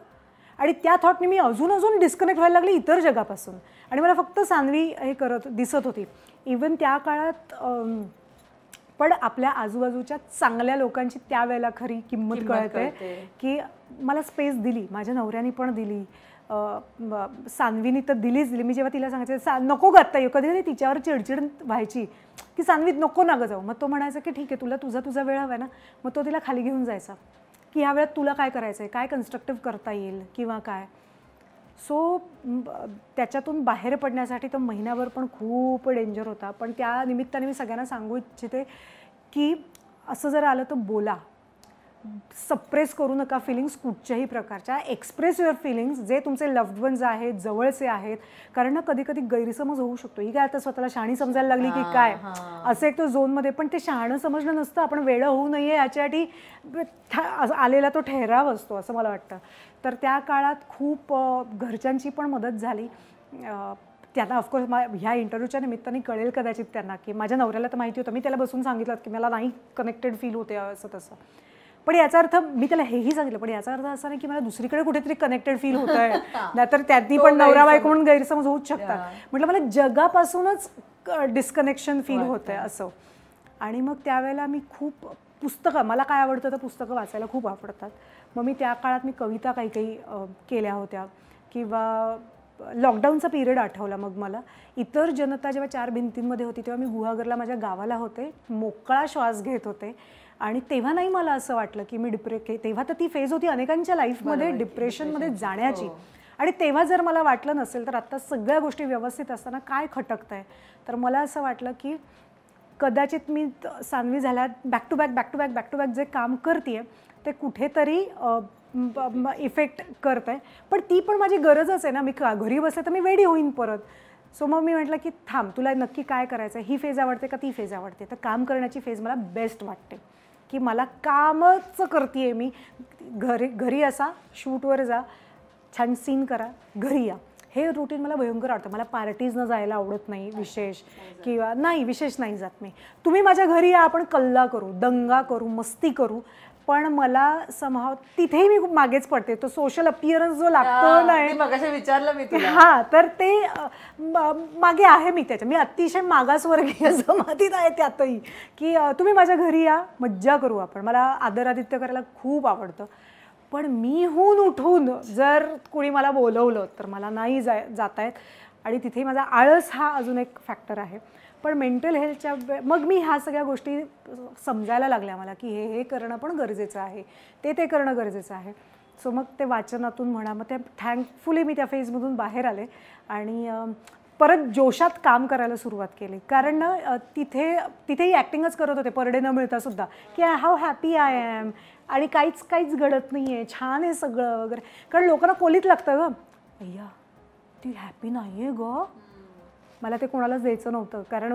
आणि त्या थॉटने मी अजून डिस्कनेक्ट व्हायला लागली इतर जगापासून. आणि मला फक्त सान्वी हे दिसत होती. इवन त्या काळात पण आपल्या आजूबाजूच्या चांगल्या लोकांची त्यावेळेला खरी किंमत कळते की मला स्पेस दिली, माझ्या नवऱ्याने पण दिली, सान्वीनी तर दिलीच दिली. मी जेव्हा तिला सांगायचं नको ग आत्ता, कधी तिच्यावर चिडचिड व्हायची की सान्वी नको ना गं जाऊ, मग तो म्हणायचा की ठीक आहे तुला तुझा वेळ हवा आहे ना, मग तो तिला खाली घेऊन जायचा की ह्या वेळात तुला काय करायचं आहे, काय कन्स्ट्रक्टिव्ह करता येईल किंवा काय. सो त्याच्यातून बाहेर पडण्यासाठी तो महिनाभर पण खूप डेंजर होता. पण त्या निमित्ताने मी सगळ्यांना सांगू इच्छिते की असं जर आलं तर बोला, सप्रेस करू नका फिलिंग्स कुठच्याही प्रकारच्या. एक्सप्रेस युअर फिलिंग्स, जे तुमचे लव्ड वन्स आहेत, जवळचे आहेत. कारण ना कधी कधी गैरसमज होऊ शकतो. ही काय आता स्वतःला शहाणी समजायला लागली की काय, असं एक तो झोनमध्ये. पण ते शहाणं समजणं नसतं, आपण वेडं होऊ नये याच्यासाठी आलेला तो ठहराव असतो असं मला वाटतं. तर त्या काळात खूप घरच्यांची पण मदत झाली. त्यांना ऑफकोर्स ह्या इंटरव्ह्यूच्या निमित्ताने कळेल कदाचित त्यांना की माझ्या नवऱ्याला तर माहिती होतं, मी त्याला बसून सांगितलं की मला नाही कनेक्टेड फील होते असं तसं. पण याचा अर्थ मी त्याला हेही सांगितलं, पण याचा अर्थ असा नाही की मला दुसरीकडे कुठेतरी कनेक्टेड फील होत आहे, नाहीतर त्यांनी पण नवरा बायको म्हणून गैरसमज होऊच शकतात. म्हटलं मला जगापासूनच डिस्कनेक्शन फील होतं आहे असं. आणि मग त्यावेळेला मी खूप पुस्तकं, मला काय आवडतं तर पुस्तकं वाचायला खूप आवडतात. मग मी त्या काळात मी कविता काही केल्या होत्या. किंवा लॉकडाऊनचा पिरियड आठवला मग मला. इतर जनता जेव्हा 4 भिंतींमध्ये होती तेव्हा मी गुहागरला माझ्या गावाला होते, मोकळा श्वास घेत होते. आणि तेव्हा नाही मला असं वाटलं की मी तेव्हा तर ती फेज होती अनेकांच्या लाईफमध्ये डिप्रेशनमध्ये जाण्याची. आणि तेव्हा जर मला वाटलं नसेल तर आत्ता सगळ्या गोष्टी व्यवस्थित असताना काय खटकत आहे. तर मला असं वाटलं की कदाचित मी सान्वी झाल्या बॅक टू बॅक जे काम करते आहे ते कुठेतरी इफेक्ट करत आहे. पण ती पण माझी गरजच आहे ना, मी घरी बसले तर मी वेडी होईन परत. सो मग मी म्हटलं की थांब, तुला नक्की काय करायचं आहे, ही फेज आवडते का ती फेज आवडते. तर काम करण्याची फेज मला बेस्ट वाटते की मला कामच करते आहे मी. घरी असा, शूटवर जा, छान सीन करा, घरी या, हे रुटीन मला भयंकर आवडतं. मला पार्टीजनं जायला आवडत नाही विशेष, किंवा नाही विशेष नाही जात मी. तुम्ही माझ्या घरी या, आपण कल्ला करू, दंगा करू, मस्ती करू. पण मला समहाव तिथेही मी खूप मागेच पडते. तो सोशल अपिअरन्स जो लागतो नाही, मगाशी विचारलं मी तुला. हां, तर ते मागे आहे मी त्याच्या. मी अतिशय मागासवर्गीय जमातीत आहे त्यातही, की तुम्ही माझ्या घरी या, मज्जा करू आपण. मला आदरादित्य करायला खूप आवडतं. पण मीहून उठून जर कोणी मला बोलवलं तर मला नाही जाता येत. आणि तिथे माझा आळस हा अजून एक फॅक्टर आहे. पण मेंटल हेल्थच्या मग मी ह्या सगळ्या गोष्टी समजायला लागल्या मला की हे करणं पण गरजेचं आहे, ते करणं गरजेचं आहे. सो मग ते वाचनातून म्हणा, मग ते थँकफुली मी त्या फेजमधून बाहेर आले आणि परत जोशात काम करायला सुरुवात केली. कारण ना तिथेही ॲक्टिंगच करत होते पर डे न मिळता सुद्धा, की हाऊ हॅपी आय ॲम, आणि काहीच घडत नाही आहे, छान आहे सगळं वगैरे. कारण लोकांना कोलीत लागतं गं, अय्या ती हॅपी नाही आहे गं. मला ते कोणालाच द्यायचं नव्हतं, कारण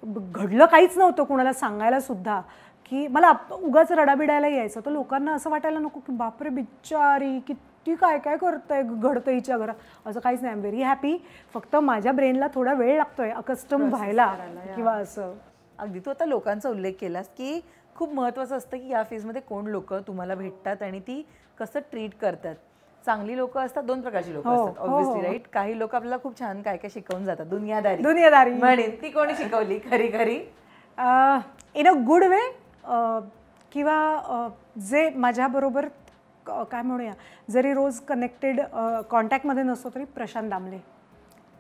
घडलं काहीच नव्हतं कोणाला सांगायला सुद्धा, की मला उगाच रडाबिडायला यायचं. तर लोकांना असं वाटायला नको की बापरे बिचारी किती काय करतंय, घडतं हिच्या घरात. असं काहीच नाही. I am very happy. फक्त माझ्या ब्रेनला थोडा वेळ लागतोय अकस्टम व्हायला किंवा असं. अगदी तू आता लोकांचा उल्लेख केलास की खूप महत्त्वाचं असतं की या फेजमध्ये कोण लोक तुम्हाला भेटतात आणि ती कसं ट्रीट करतात. चांगली लोक असतात, 2 प्रकारची लोक असतात ऑब्व्हियसली, राईट. काही लोक आपल्याला खूप छान काय शिकवून जातात. दुनियादारी म्हणेन, ती कोणी शिकवली खरी इन अ गुड वे, किंवा जे माझ्याबरोबर काय म्हणूया जरी रोज कनेक्टेड कॉन्टॅक्टमध्ये नसतो तरी प्रशांत दामले.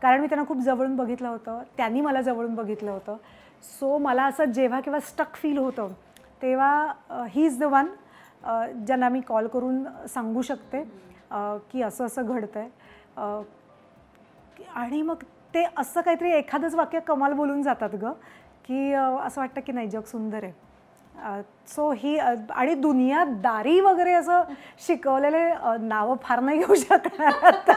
कारण मी त्यांना खूप जवळून बघितलं होतं, त्यांनी मला जवळून बघितलं होतं. सो मला असं जेव्हा केव्हा स्टक फील होतं तेव्हा ही इज द वन ज्यांना मी कॉल करून सांगू शकते की असं घडतं आहे. आणि मग ते असं काहीतरी एखादंच वाक्य कमाल बोलून जातात गं, की असं वाटतं की नाही जग सुंदर आहे. सो ही आणि दुनियादारी वगैरे असं शिकवलेले नावं फार नाही घेऊ शकणार आता.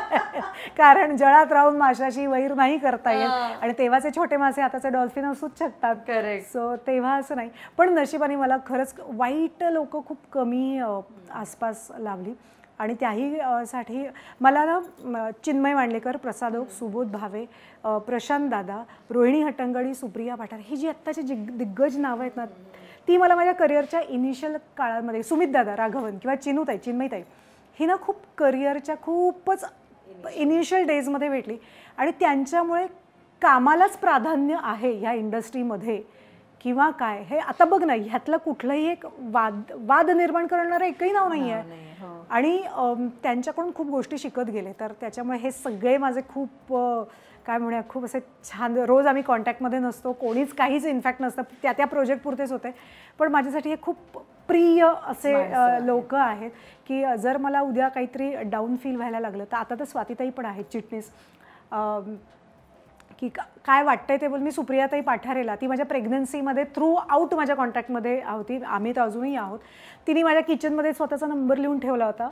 कारण जळात राहून माशाशी वैर नाही करता येत आणि तेव्हाचे छोटे मासे आताचे डॉल्फिन असूच शकतात. करेक्ट. सो तेव्हा असं नाही. पण नशिबाने मला खरंच वाईट लोक खूप कमी आसपास लावली आणि त्याही साठी मला ना चिन्मय मांडलेकर, प्रसाद ओक, सुबोध भावे, प्रशांत दादा, रोहिणी हट्टंगडी, सुप्रिया पाठार ही जी आत्ताची दिग्गज नावं आहेत ना ती मला माझ्या करिअरच्या इनिशियल काळामध्ये, सुमित दादा, राघवन किंवा चिनूताई, चिन्मयताई, ही ना खूप करिअरच्या खूपच इनिशियल डेजमध्ये भेटली आणि त्यांच्यामुळे कामालाच प्राधान्य आहे ह्या इंडस्ट्रीमध्ये किंवा काय हे आता बघ ना, ह्यातलं कुठलंही एक वाद निर्माण करणारं एकही नाव नाही आहे आणि त्यांच्याकडून खूप गोष्टी शिकत गेले. तर त्याच्यामुळे हे सगळे माझे खूप काय म्हणूया खूप असे छान, रोज आम्ही कॉन्टॅक्टमध्ये नसतो, कोणीच काहीच इनफॅक्ट नसतं, त्या प्रोजेक्ट पुरतेच होते, पण माझ्यासाठी हे खूप प्रिय असे लोक आहेत की जर मला उद्या काहीतरी डाऊन फील व्हायला लागलं तर आता तर स्वातीताई पण आहेत चिटणीस, की काय वाटतंय ते बोल. मी सुप्रियाताई पाठारेला, ती माझ्या प्रेग्नन्सीमध्ये थ्रू आउट माझ्या कॉन्टॅक्टमध्ये होती, आम्ही तर अजूनही आहोत. तिने माझ्या किचनमध्ये स्वतःचा नंबर लिहून ठेवला होता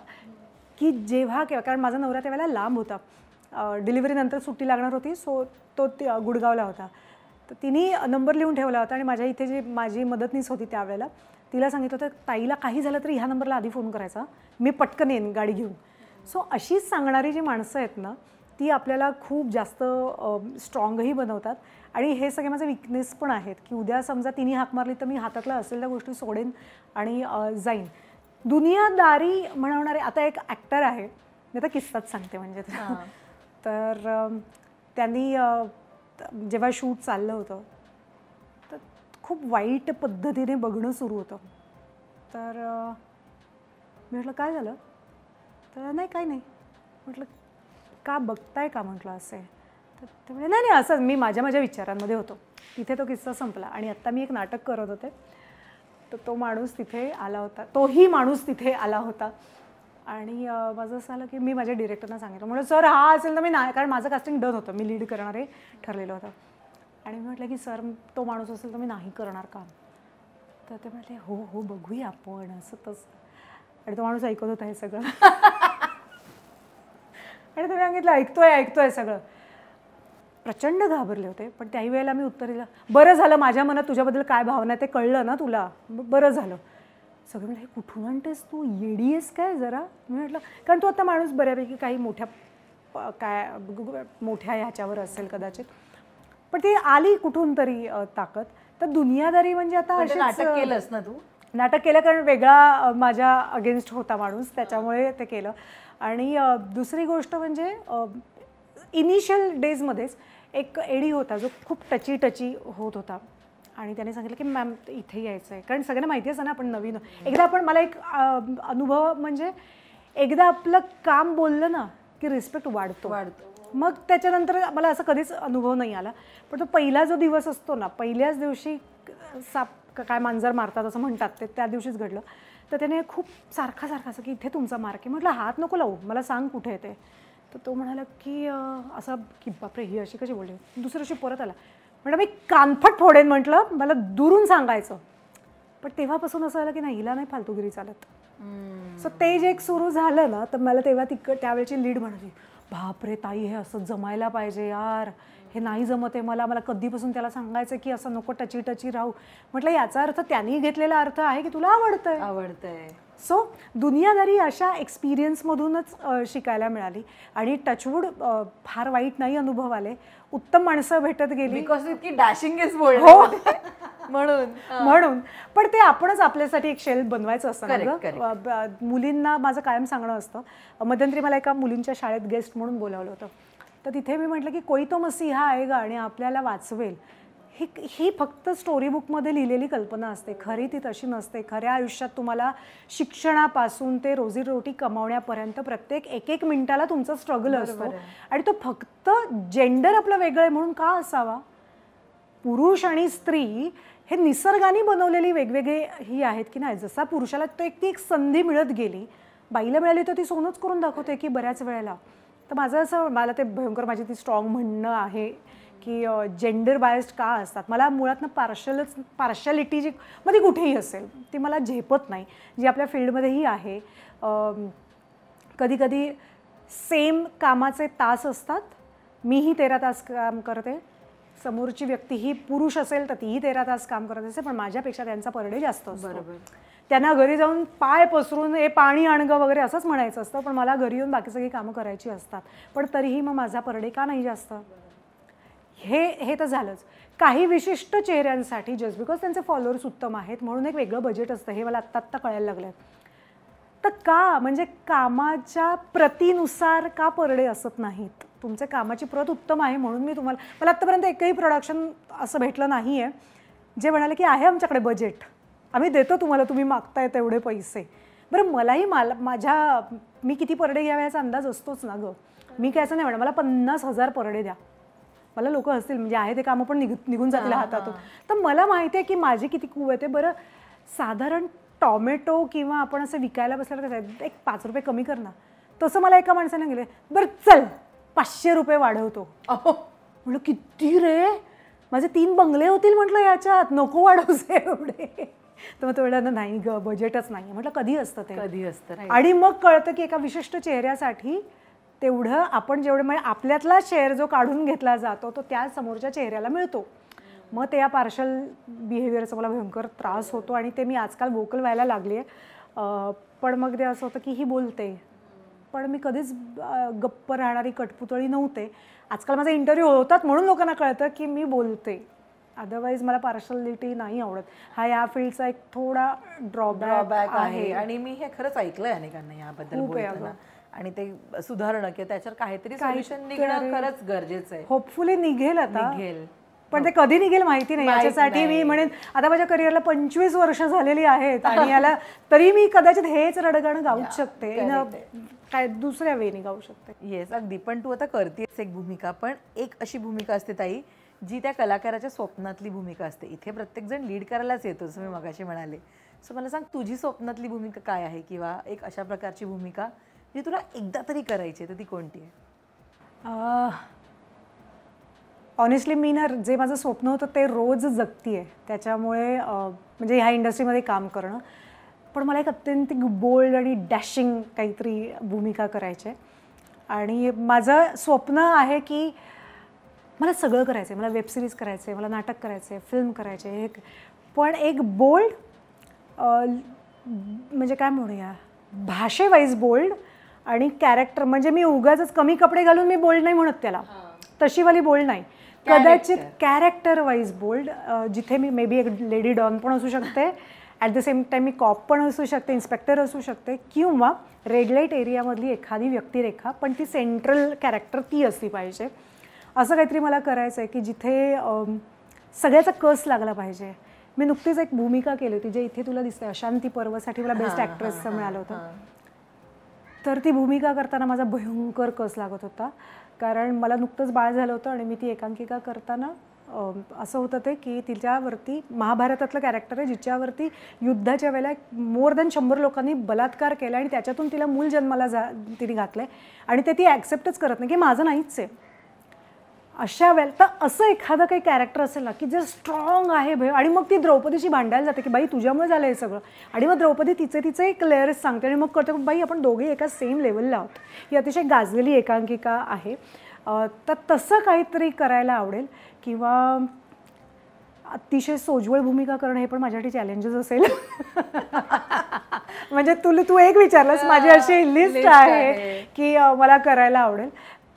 की जेव्हा कारण माझा नवरा त्यावेळेला लांब होता, डिलिव्हरीनंतर सुट्टी लागणार होती, सो तो गुडगावला होता, तर तिने नंबर लिहून ठेवला होता आणि माझ्या इथे जी माझी मदतनीस होती त्यावेळेला तिला सांगितलं होतं ताईला काही झालं तरी ह्या नंबरला आधी फोन करायचा, मी पटकन येईन गाडी घेऊन. सो अशीच सांगणारी जी माणसं आहेत ना ती आपल्याला खूप जास्त स्ट्रॉंगही बनवतात आणि हे सगळे माझे विकनेस पण आहेत की उद्या समजा तिने हाक मारली तर मी हातातल्या असलेल्या गोष्टी सोडेन आणि जाईन. दुनियादारी म्हणवणारे आता एक ॲक्टर आहे, मी आता किस्साच सांगते म्हणजे तर त्यांनी जेव्हा शूट चाललं होतं तर खूप वाईट पद्धतीने बघणं सुरू होतं. तर मी म्हटलं काय झालं, तर नाही काय नाही. म्हटलं का बघताय का म्हटलं असे, तर ते म्हणजे नाही नाही असंच मी माझ्या विचारांमध्ये होतो. तिथे तो किस्सा संपला आणि आत्ता मी एक नाटक करत होते तर तो माणूस तिथे आला होता, तोही माणूस तिथे आला होता आणि माझं असं आलं की मी माझ्या डिरेक्टरना सांगितलं, म्हणजे सर हा असेल तर मी नाही, कारण माझं कास्टिंग डन होतं, मी लीड करणारे ठरलेलं होतं आणि मी म्हटलं की सर तो माणूस असेल तर मी नाही करणार काम. तर ते म्हटले हो हो बघूया आपण असं तसं, आणि तो माणूस ऐकत होता हे सगळं आणि तुम्ही सांगितलं ऐकतोय सगळं. प्रचंड घाबरले होते, पण त्याही वेळेला मी उत्तर दिलं बरं झालं, माझ्या मनात तुझ्याबद्दल काय भावना आहे ते कळलं ना तुला, बरं झालं. सगळं म्हटलं हे कुठून आणतेस तू, येडी आहेस काय जरा. मी म्हटलं कारण तो आता माणूस बऱ्यापैकी काही मोठ्या ह्याच्यावर असेल कदाचित, पण ती आली कुठून तरी ताकद. तर दुनियादारी म्हणजे आता अशीच नाटक केलंस ना तू. नाटक केलं कारण वेगळा माझ्या अगेन्स्ट होता माणूस, त्याच्यामुळे ते केलं. आणि दुसरी गोष्ट म्हणजे इनिशियल डेजमध्येच एक एडी होता जो खूप टची होत होता आणि त्याने सांगितलं की मॅम इथे यायचं आहे, कारण सगळ्यांना माहिती असतं ना आपण नवीन. एकदा आपण मला एक अनुभव म्हणजे एकदा आपलं काम बोललं ना की रिस्पेक्ट वाढतो. मग त्याच्यानंतर मला असं कधीच अनुभव नाही आला, पण तो पहिला जो दिवस असतो ना, पहिल्याच दिवशी साप काय मांजर मारतात असं म्हणतात, ते त्या दिवशीच घडलं. तर त्याने खूप सारखा असं की इथे तुमचा मार्क आहे. म्हटलं हात नको लावू, मला सांग कुठे आहे ते. तर तो म्हणाला की असं की बापरे ही अशी कशी बोलली. दुसऱ्या दिवशी परत आला, म्हटलं मी कानफट फोडेन, म्हटलं मला दुरून सांगायचं. पण तेव्हापासून असं आलं की नाही हिला नाही फालतूगिरी चालत. सो ते जे एक सुरू झालं ना, तर मला तेव्हा त्यावेळेची लीड म्हणाली बापरे ताई हे असं जमायला पाहिजे यार, हे नाही जमत आहे मला कधीपासून त्याला सांगायचं की असं नको टची राहू. म्हटलं याचा अर्थ त्यांनी घेतलेला अर्थ आहे की तुला आवडतंय. सो दुनियादारी अशा एक्सपिरियन्समधूनच शिकायला मिळाली आणि टचवूड फार वाईट नाही अनुभव आले, उत्तम माणसं भेटत गेली. बिकॉज इतकी डॅशिंग इज बोल्ड म्हणून पण ते आपणच आपल्यासाठी एक शेल्फ बनवायचं असतं. मुलींना माझं कायम सांगणं असतं. मध्यंतरी मला एका मुलींच्या शाळेत गेस्ट म्हणून बोलावलं होतं, तर तिथे मी म्हटलं की कोई तो मसीहा आएगा आणि आपल्याला वाचवेल. ही फक्त स्टोरी बुकमध्ये लिहिलेली कल्पना असते, खरी ती तशी नसते. खऱ्या आयुष्यात तुम्हाला शिक्षणापासून ते रोजीरोटी कमावण्यापर्यंत प्रत्येक एक मिनिटाला तुमचा स्ट्रगल असतो आणि तो फक्त जेंडर आपलं वेगळं आहे म्हणून का असावा. पुरुष आणि स्त्री हे निसर्गाने बनवलेली वेगवेगळे ही आहेत की नाही. जसा पुरुषाला तो ती एक संधी मिळत गेली, बाईला मिळाली तर ती सोनच करून दाखवते की बऱ्याच वेळेला. तर माझं असं मला ते भयंकर माझी ती स्ट्रॉंग म्हणणं आहे की जेंडर बायस्ड का असतात. मला मुळातनं पार्शलिटी जी मध्ये कुठेही असेल ती मला झेपत नाही, जी आपल्या फील्डमध्येही आहे. कधी कधी सेम कामाचे तास असतात, मीही 13 तास काम करते, समोरची व्यक्ती ही पुरुष असेल तर तीही 13 तास काम करत असेल, पण माझ्यापेक्षा त्यांचा पर डे जास्त असतो. बरोबर. त्यांना घरी जाऊन पाय पसरून हे पाणी आणगं वगैरे असंच म्हणायचं असतं, पण मला घरी येऊन बाकी सगळी कामं करायची असतात, पण तरीही मग माझा पर डे का नाही जास्त. हे तर झालंच. काही विशिष्ट चेहऱ्यांसाठी जस्ट बिकॉज त्यांचे फॉलोअर्स उत्तम आहेत म्हणून एक वेगळं बजेट असतं, हे मला आत्ता कळायला लागलं. तर का म्हणजे कामाच्या प्रतीनुसार का पर डे असत नाहीत. तुमच्या कामाची प्रत उत्तम आहे म्हणून मला आत्तापर्यंत एकही प्रोडक्शन असं भेटलं नाही आहे जे म्हणाले की आहे आमच्याकडे बजेट, आम्ही देतो तुम्हाला, तुम्ही मागताय तेवढे पैसे. बरं मलाही मी किती पर डे घ्यावा याचा अंदाज असतोच ना गं. मी काय असं नाही म्हणा मला 50,000 पर डे द्या, मला लोक हसतील, म्हणजे आहे ते कामं पण निघून जातील हातातून. तर मला माहिती आहे की माझी किती कुवत आहे. बरं साधारण टॉमॅटो किंवा आपण असं विकायला बसलं तर एक 5 रुपये कमी कर ना. तसं मला एका माणसाने गेले, बरं चल 500 रुपये वाढवतो. म्हटलं किती रे, माझे 3 बंगले होतील म्हटलं याच्यात, नको वाढवसे एवढे. तर मग तो वेळा नाही ग बजेटच नाही. म्हटलं कधी असतं ते, कधी असतं. आणि मग कळतं की एका विशिष्ट चेहऱ्यासाठी तेवढं आपण जेवढं म्हणजे आपल्यातला शेअर जो काढून घेतला जातो तो त्या समोरच्या चेहऱ्याला मिळतो. मग ते या पार्शल बिहेवियरचा मला भयंकर त्रास होतो आणि ते मी आजकाल वोकल व्हायला लागली आहे. पण मग ते असं होतं की ही बोलते, पण मी कधीच गप्प राहणारी कटपुतळी नव्हते. आजकाल माझे इंटरव्ह्यू होतात म्हणून लोकांना कळतं की मी बोलते, अदरवाईज मला पार्शलिटी नाही आवडत. हा या फील्डचा एक थोडा ड्रॉबॅक आहे. आणि मी हे खरंच ऐकलंय अनेकांना याबद्दल बोलताना, आणि ते सुधारणं किंवा त्याच्यावर काहीतरी सोल्युशन निघणं खरंच गरजेचं आहे. होपफुली निघेल आता, पण ते कधी निघेल माहिती नाही. याच्यासाठी मी म्हणेन आता माझ्या करिअरला 25 वर्ष झालेली आहेत आणि याला तरी मी कदाचित हेच रडगाणं गाऊच शकते, काय दुसऱ्या वेळी गाऊ शकते. येस अगदी. पण तू आता करतेस एक भूमिका, पण एक अशी भूमिका असते ताई जी त्या कलाकाराच्या स्वप्नातली भूमिका असते. इथे प्रत्येक जण लीड करायलाच येतो जसं मी मगाशी म्हणाले. सो मला सांग तुझी स्वप्नातली भूमिका काय आहे, किंवा एक अशा प्रकारची भूमिका जी तुला एकदा तरी करायची आहे, तर ती कोणती आहे? ऑनेस्टली मी ना जे माझं स्वप्न होतं ते रोज जगती आहे. त्याच्यामुळे म्हणजे ह्या इंडस्ट्रीमध्ये काम करणं, पण मला एक अत्यंत बोल्ड आणि डॅशिंग काहीतरी भूमिका करायची आहे. आणि माझं स्वप्न आहे की मला सगळं करायचं आहे. मला वेबसिरीज करायचं आहे, मला नाटक करायचं आहे, फिल्म करायचे आहे, पण एक बोल्ड म्हणजे काय म्हणूया भाषेवाईज बोल्ड आणि कॅरेक्टर. म्हणजे मी उगाच कमी कपडे घालून मी बोल्ड नाही म्हणत त्याला, तशीवाली बोल्ड नाही, कदाचित कॅरेक्टर वाईज बोल्ड. जिथे मी मे बी एक लेडी डॉन पण असू शकते, ॲट द सेम टाईम मी कॉप पण असू शकते, इन्स्पेक्टर असू शकते, किंवा रेड लाईट एरियामधली एखादी व्यक्तिरेखा, पण ती सेंट्रल कॅरेक्टर ती असली पाहिजे. असं काहीतरी मला करायचं आहे की जिथे सगळ्याचा कस लागला पाहिजे. मी नुकतीच एक भूमिका केली होती जे इथे तुला दिसते, अशांती पर्वसाठी मला बेस्ट ॲक्ट्रेसचं मिळालं होतं. तर ती भूमिका करताना माझा भयंकर कस लागत होता, कारण मला नुकतंच बाळ झालं होतं आणि मी ती एकांकिका करताना असं होतं ते की तिच्यावरती महाभारतातलं कॅरेक्टर आहे जिच्यावरती युद्धाच्या वेळेला मोर दॅन 100 लोकांनी बलात्कार केला आणि त्याच्यातून तिला मूल जन्माला तिने घातलं आहे आणि ते ती ॲक्सेप्टच करत नाही की माझं नाहीच आहे. अशा वेळेला तर असं एखादं काही कॅरेक्टर असेल ना की जे स्ट्रॉंग आहे भय, आणि मग ती द्रौपदीशी भांडायला जाते की बाई तुझ्यामुळे झालं हे सगळं, आणि मग द्रौपदी तिचे एक लेअर्स सांगते आणि मग कळते बाई आपण दोघे एका सेम लेवलला आहोत. ही अतिशय गाजलेली एकांकिका आहे. तर तसं काहीतरी करायला आवडेल, किंवा अतिशय सोज्वळ भूमिका करणं हे पण माझ्यासाठी चॅलेंजेस असेल. म्हणजे तू एक विचारलंस, माझी अशी लिस्ट आहे की मला करायला आवडेल.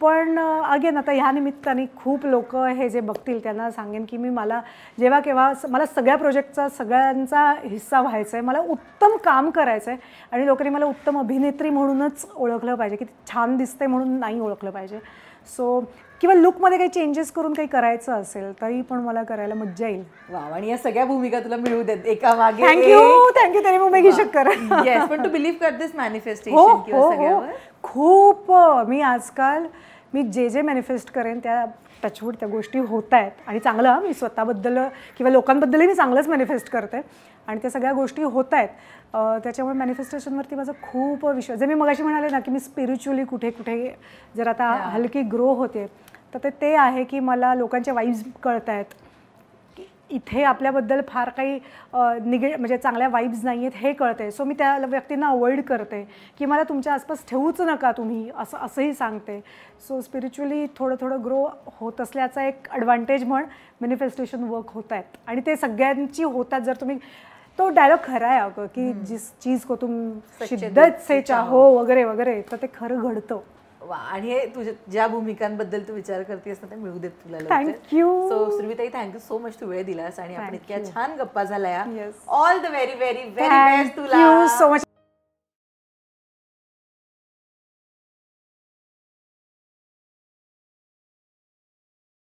पण अगेन आता ह्या निमित्ताने खूप लोक हे जे बघतील त्यांना सांगेन की मला जेव्हा केव्हा मला सगळ्या प्रोजेक्टचा सगळ्यांचा हिस्सा व्हायचा आहे, मला उत्तम काम करायचं आहे, आणि लोकांनी मला उत्तम अभिनेत्री म्हणूनच ओळखलं पाहिजे, की छान दिसते म्हणून नाही ओळखलं पाहिजे. सो किंवा लुकमध्ये काही चेंजेस करून काही करायचं असेल तरी पण मला करायला मज्जा येईल. वा, आणि या सगळ्या भूमिका तुला मिळू देत एका मागे. थँक्यू तरी मग मेगी शक्कर. येस, पण तू बिलीव्ह करतेस मॅनिफेस्टेशन किंवा सगळ्यावर? खूप. मी जे मॅनिफेस्ट करेन त्या टचवूड त्या गोष्टी होत आहेत, आणि चांगलं मी स्वतःबद्दल किंवा लोकांबद्दलही मी चांगलंच मॅनिफेस्ट करते आणि त्या सगळ्या गोष्टी होत आहेत. त्याच्यामुळे मॅनिफेस्टेशनवरती माझा खूप विश्वास. जे मी मगाशी म्हणाले ना की मी स्पिरिच्युअली कुठे कुठे जर आता हलकी ग्रो होते, तर ते आहे की मला लोकांच्या वाईब्स कळत आहेत, इथे आपल्याबद्दल फार काही म्हणजे चांगल्या वाईब्स नाही आहेत हे कळते. सो मी त्या व्यक्तींना अवॉइड करते की मला तुमच्या आसपास ठेवूच नका तुम्ही, असंही सांगते. सो स्पिरिच्युअली थोडं थोडं ग्रो होत असल्याचा एक ॲडव्हान्टेज म्हण मॅनिफेस्टेशन वर्क होत आहेत आणि ते सगळ्यांची होतात. जर तुम्ही तो डायलॉग खरा आहे अगं की जिस चीज को तुम शिद्दत से चाहो वगैरे वगैरे, तर ते खरं घडतं. वा, आणि हे तुझ्या ज्या भूमिकांबद्दल तू विचार करतेस ना ते मिळू देत तुला. थँक्यू. सो सुरभिताई, थँक्यू सो मच, तू वेळ दिलास आणि आपण इतक्या छान गप्पा झाल्या. Yes. All the very very very best तुला. Thank you so much.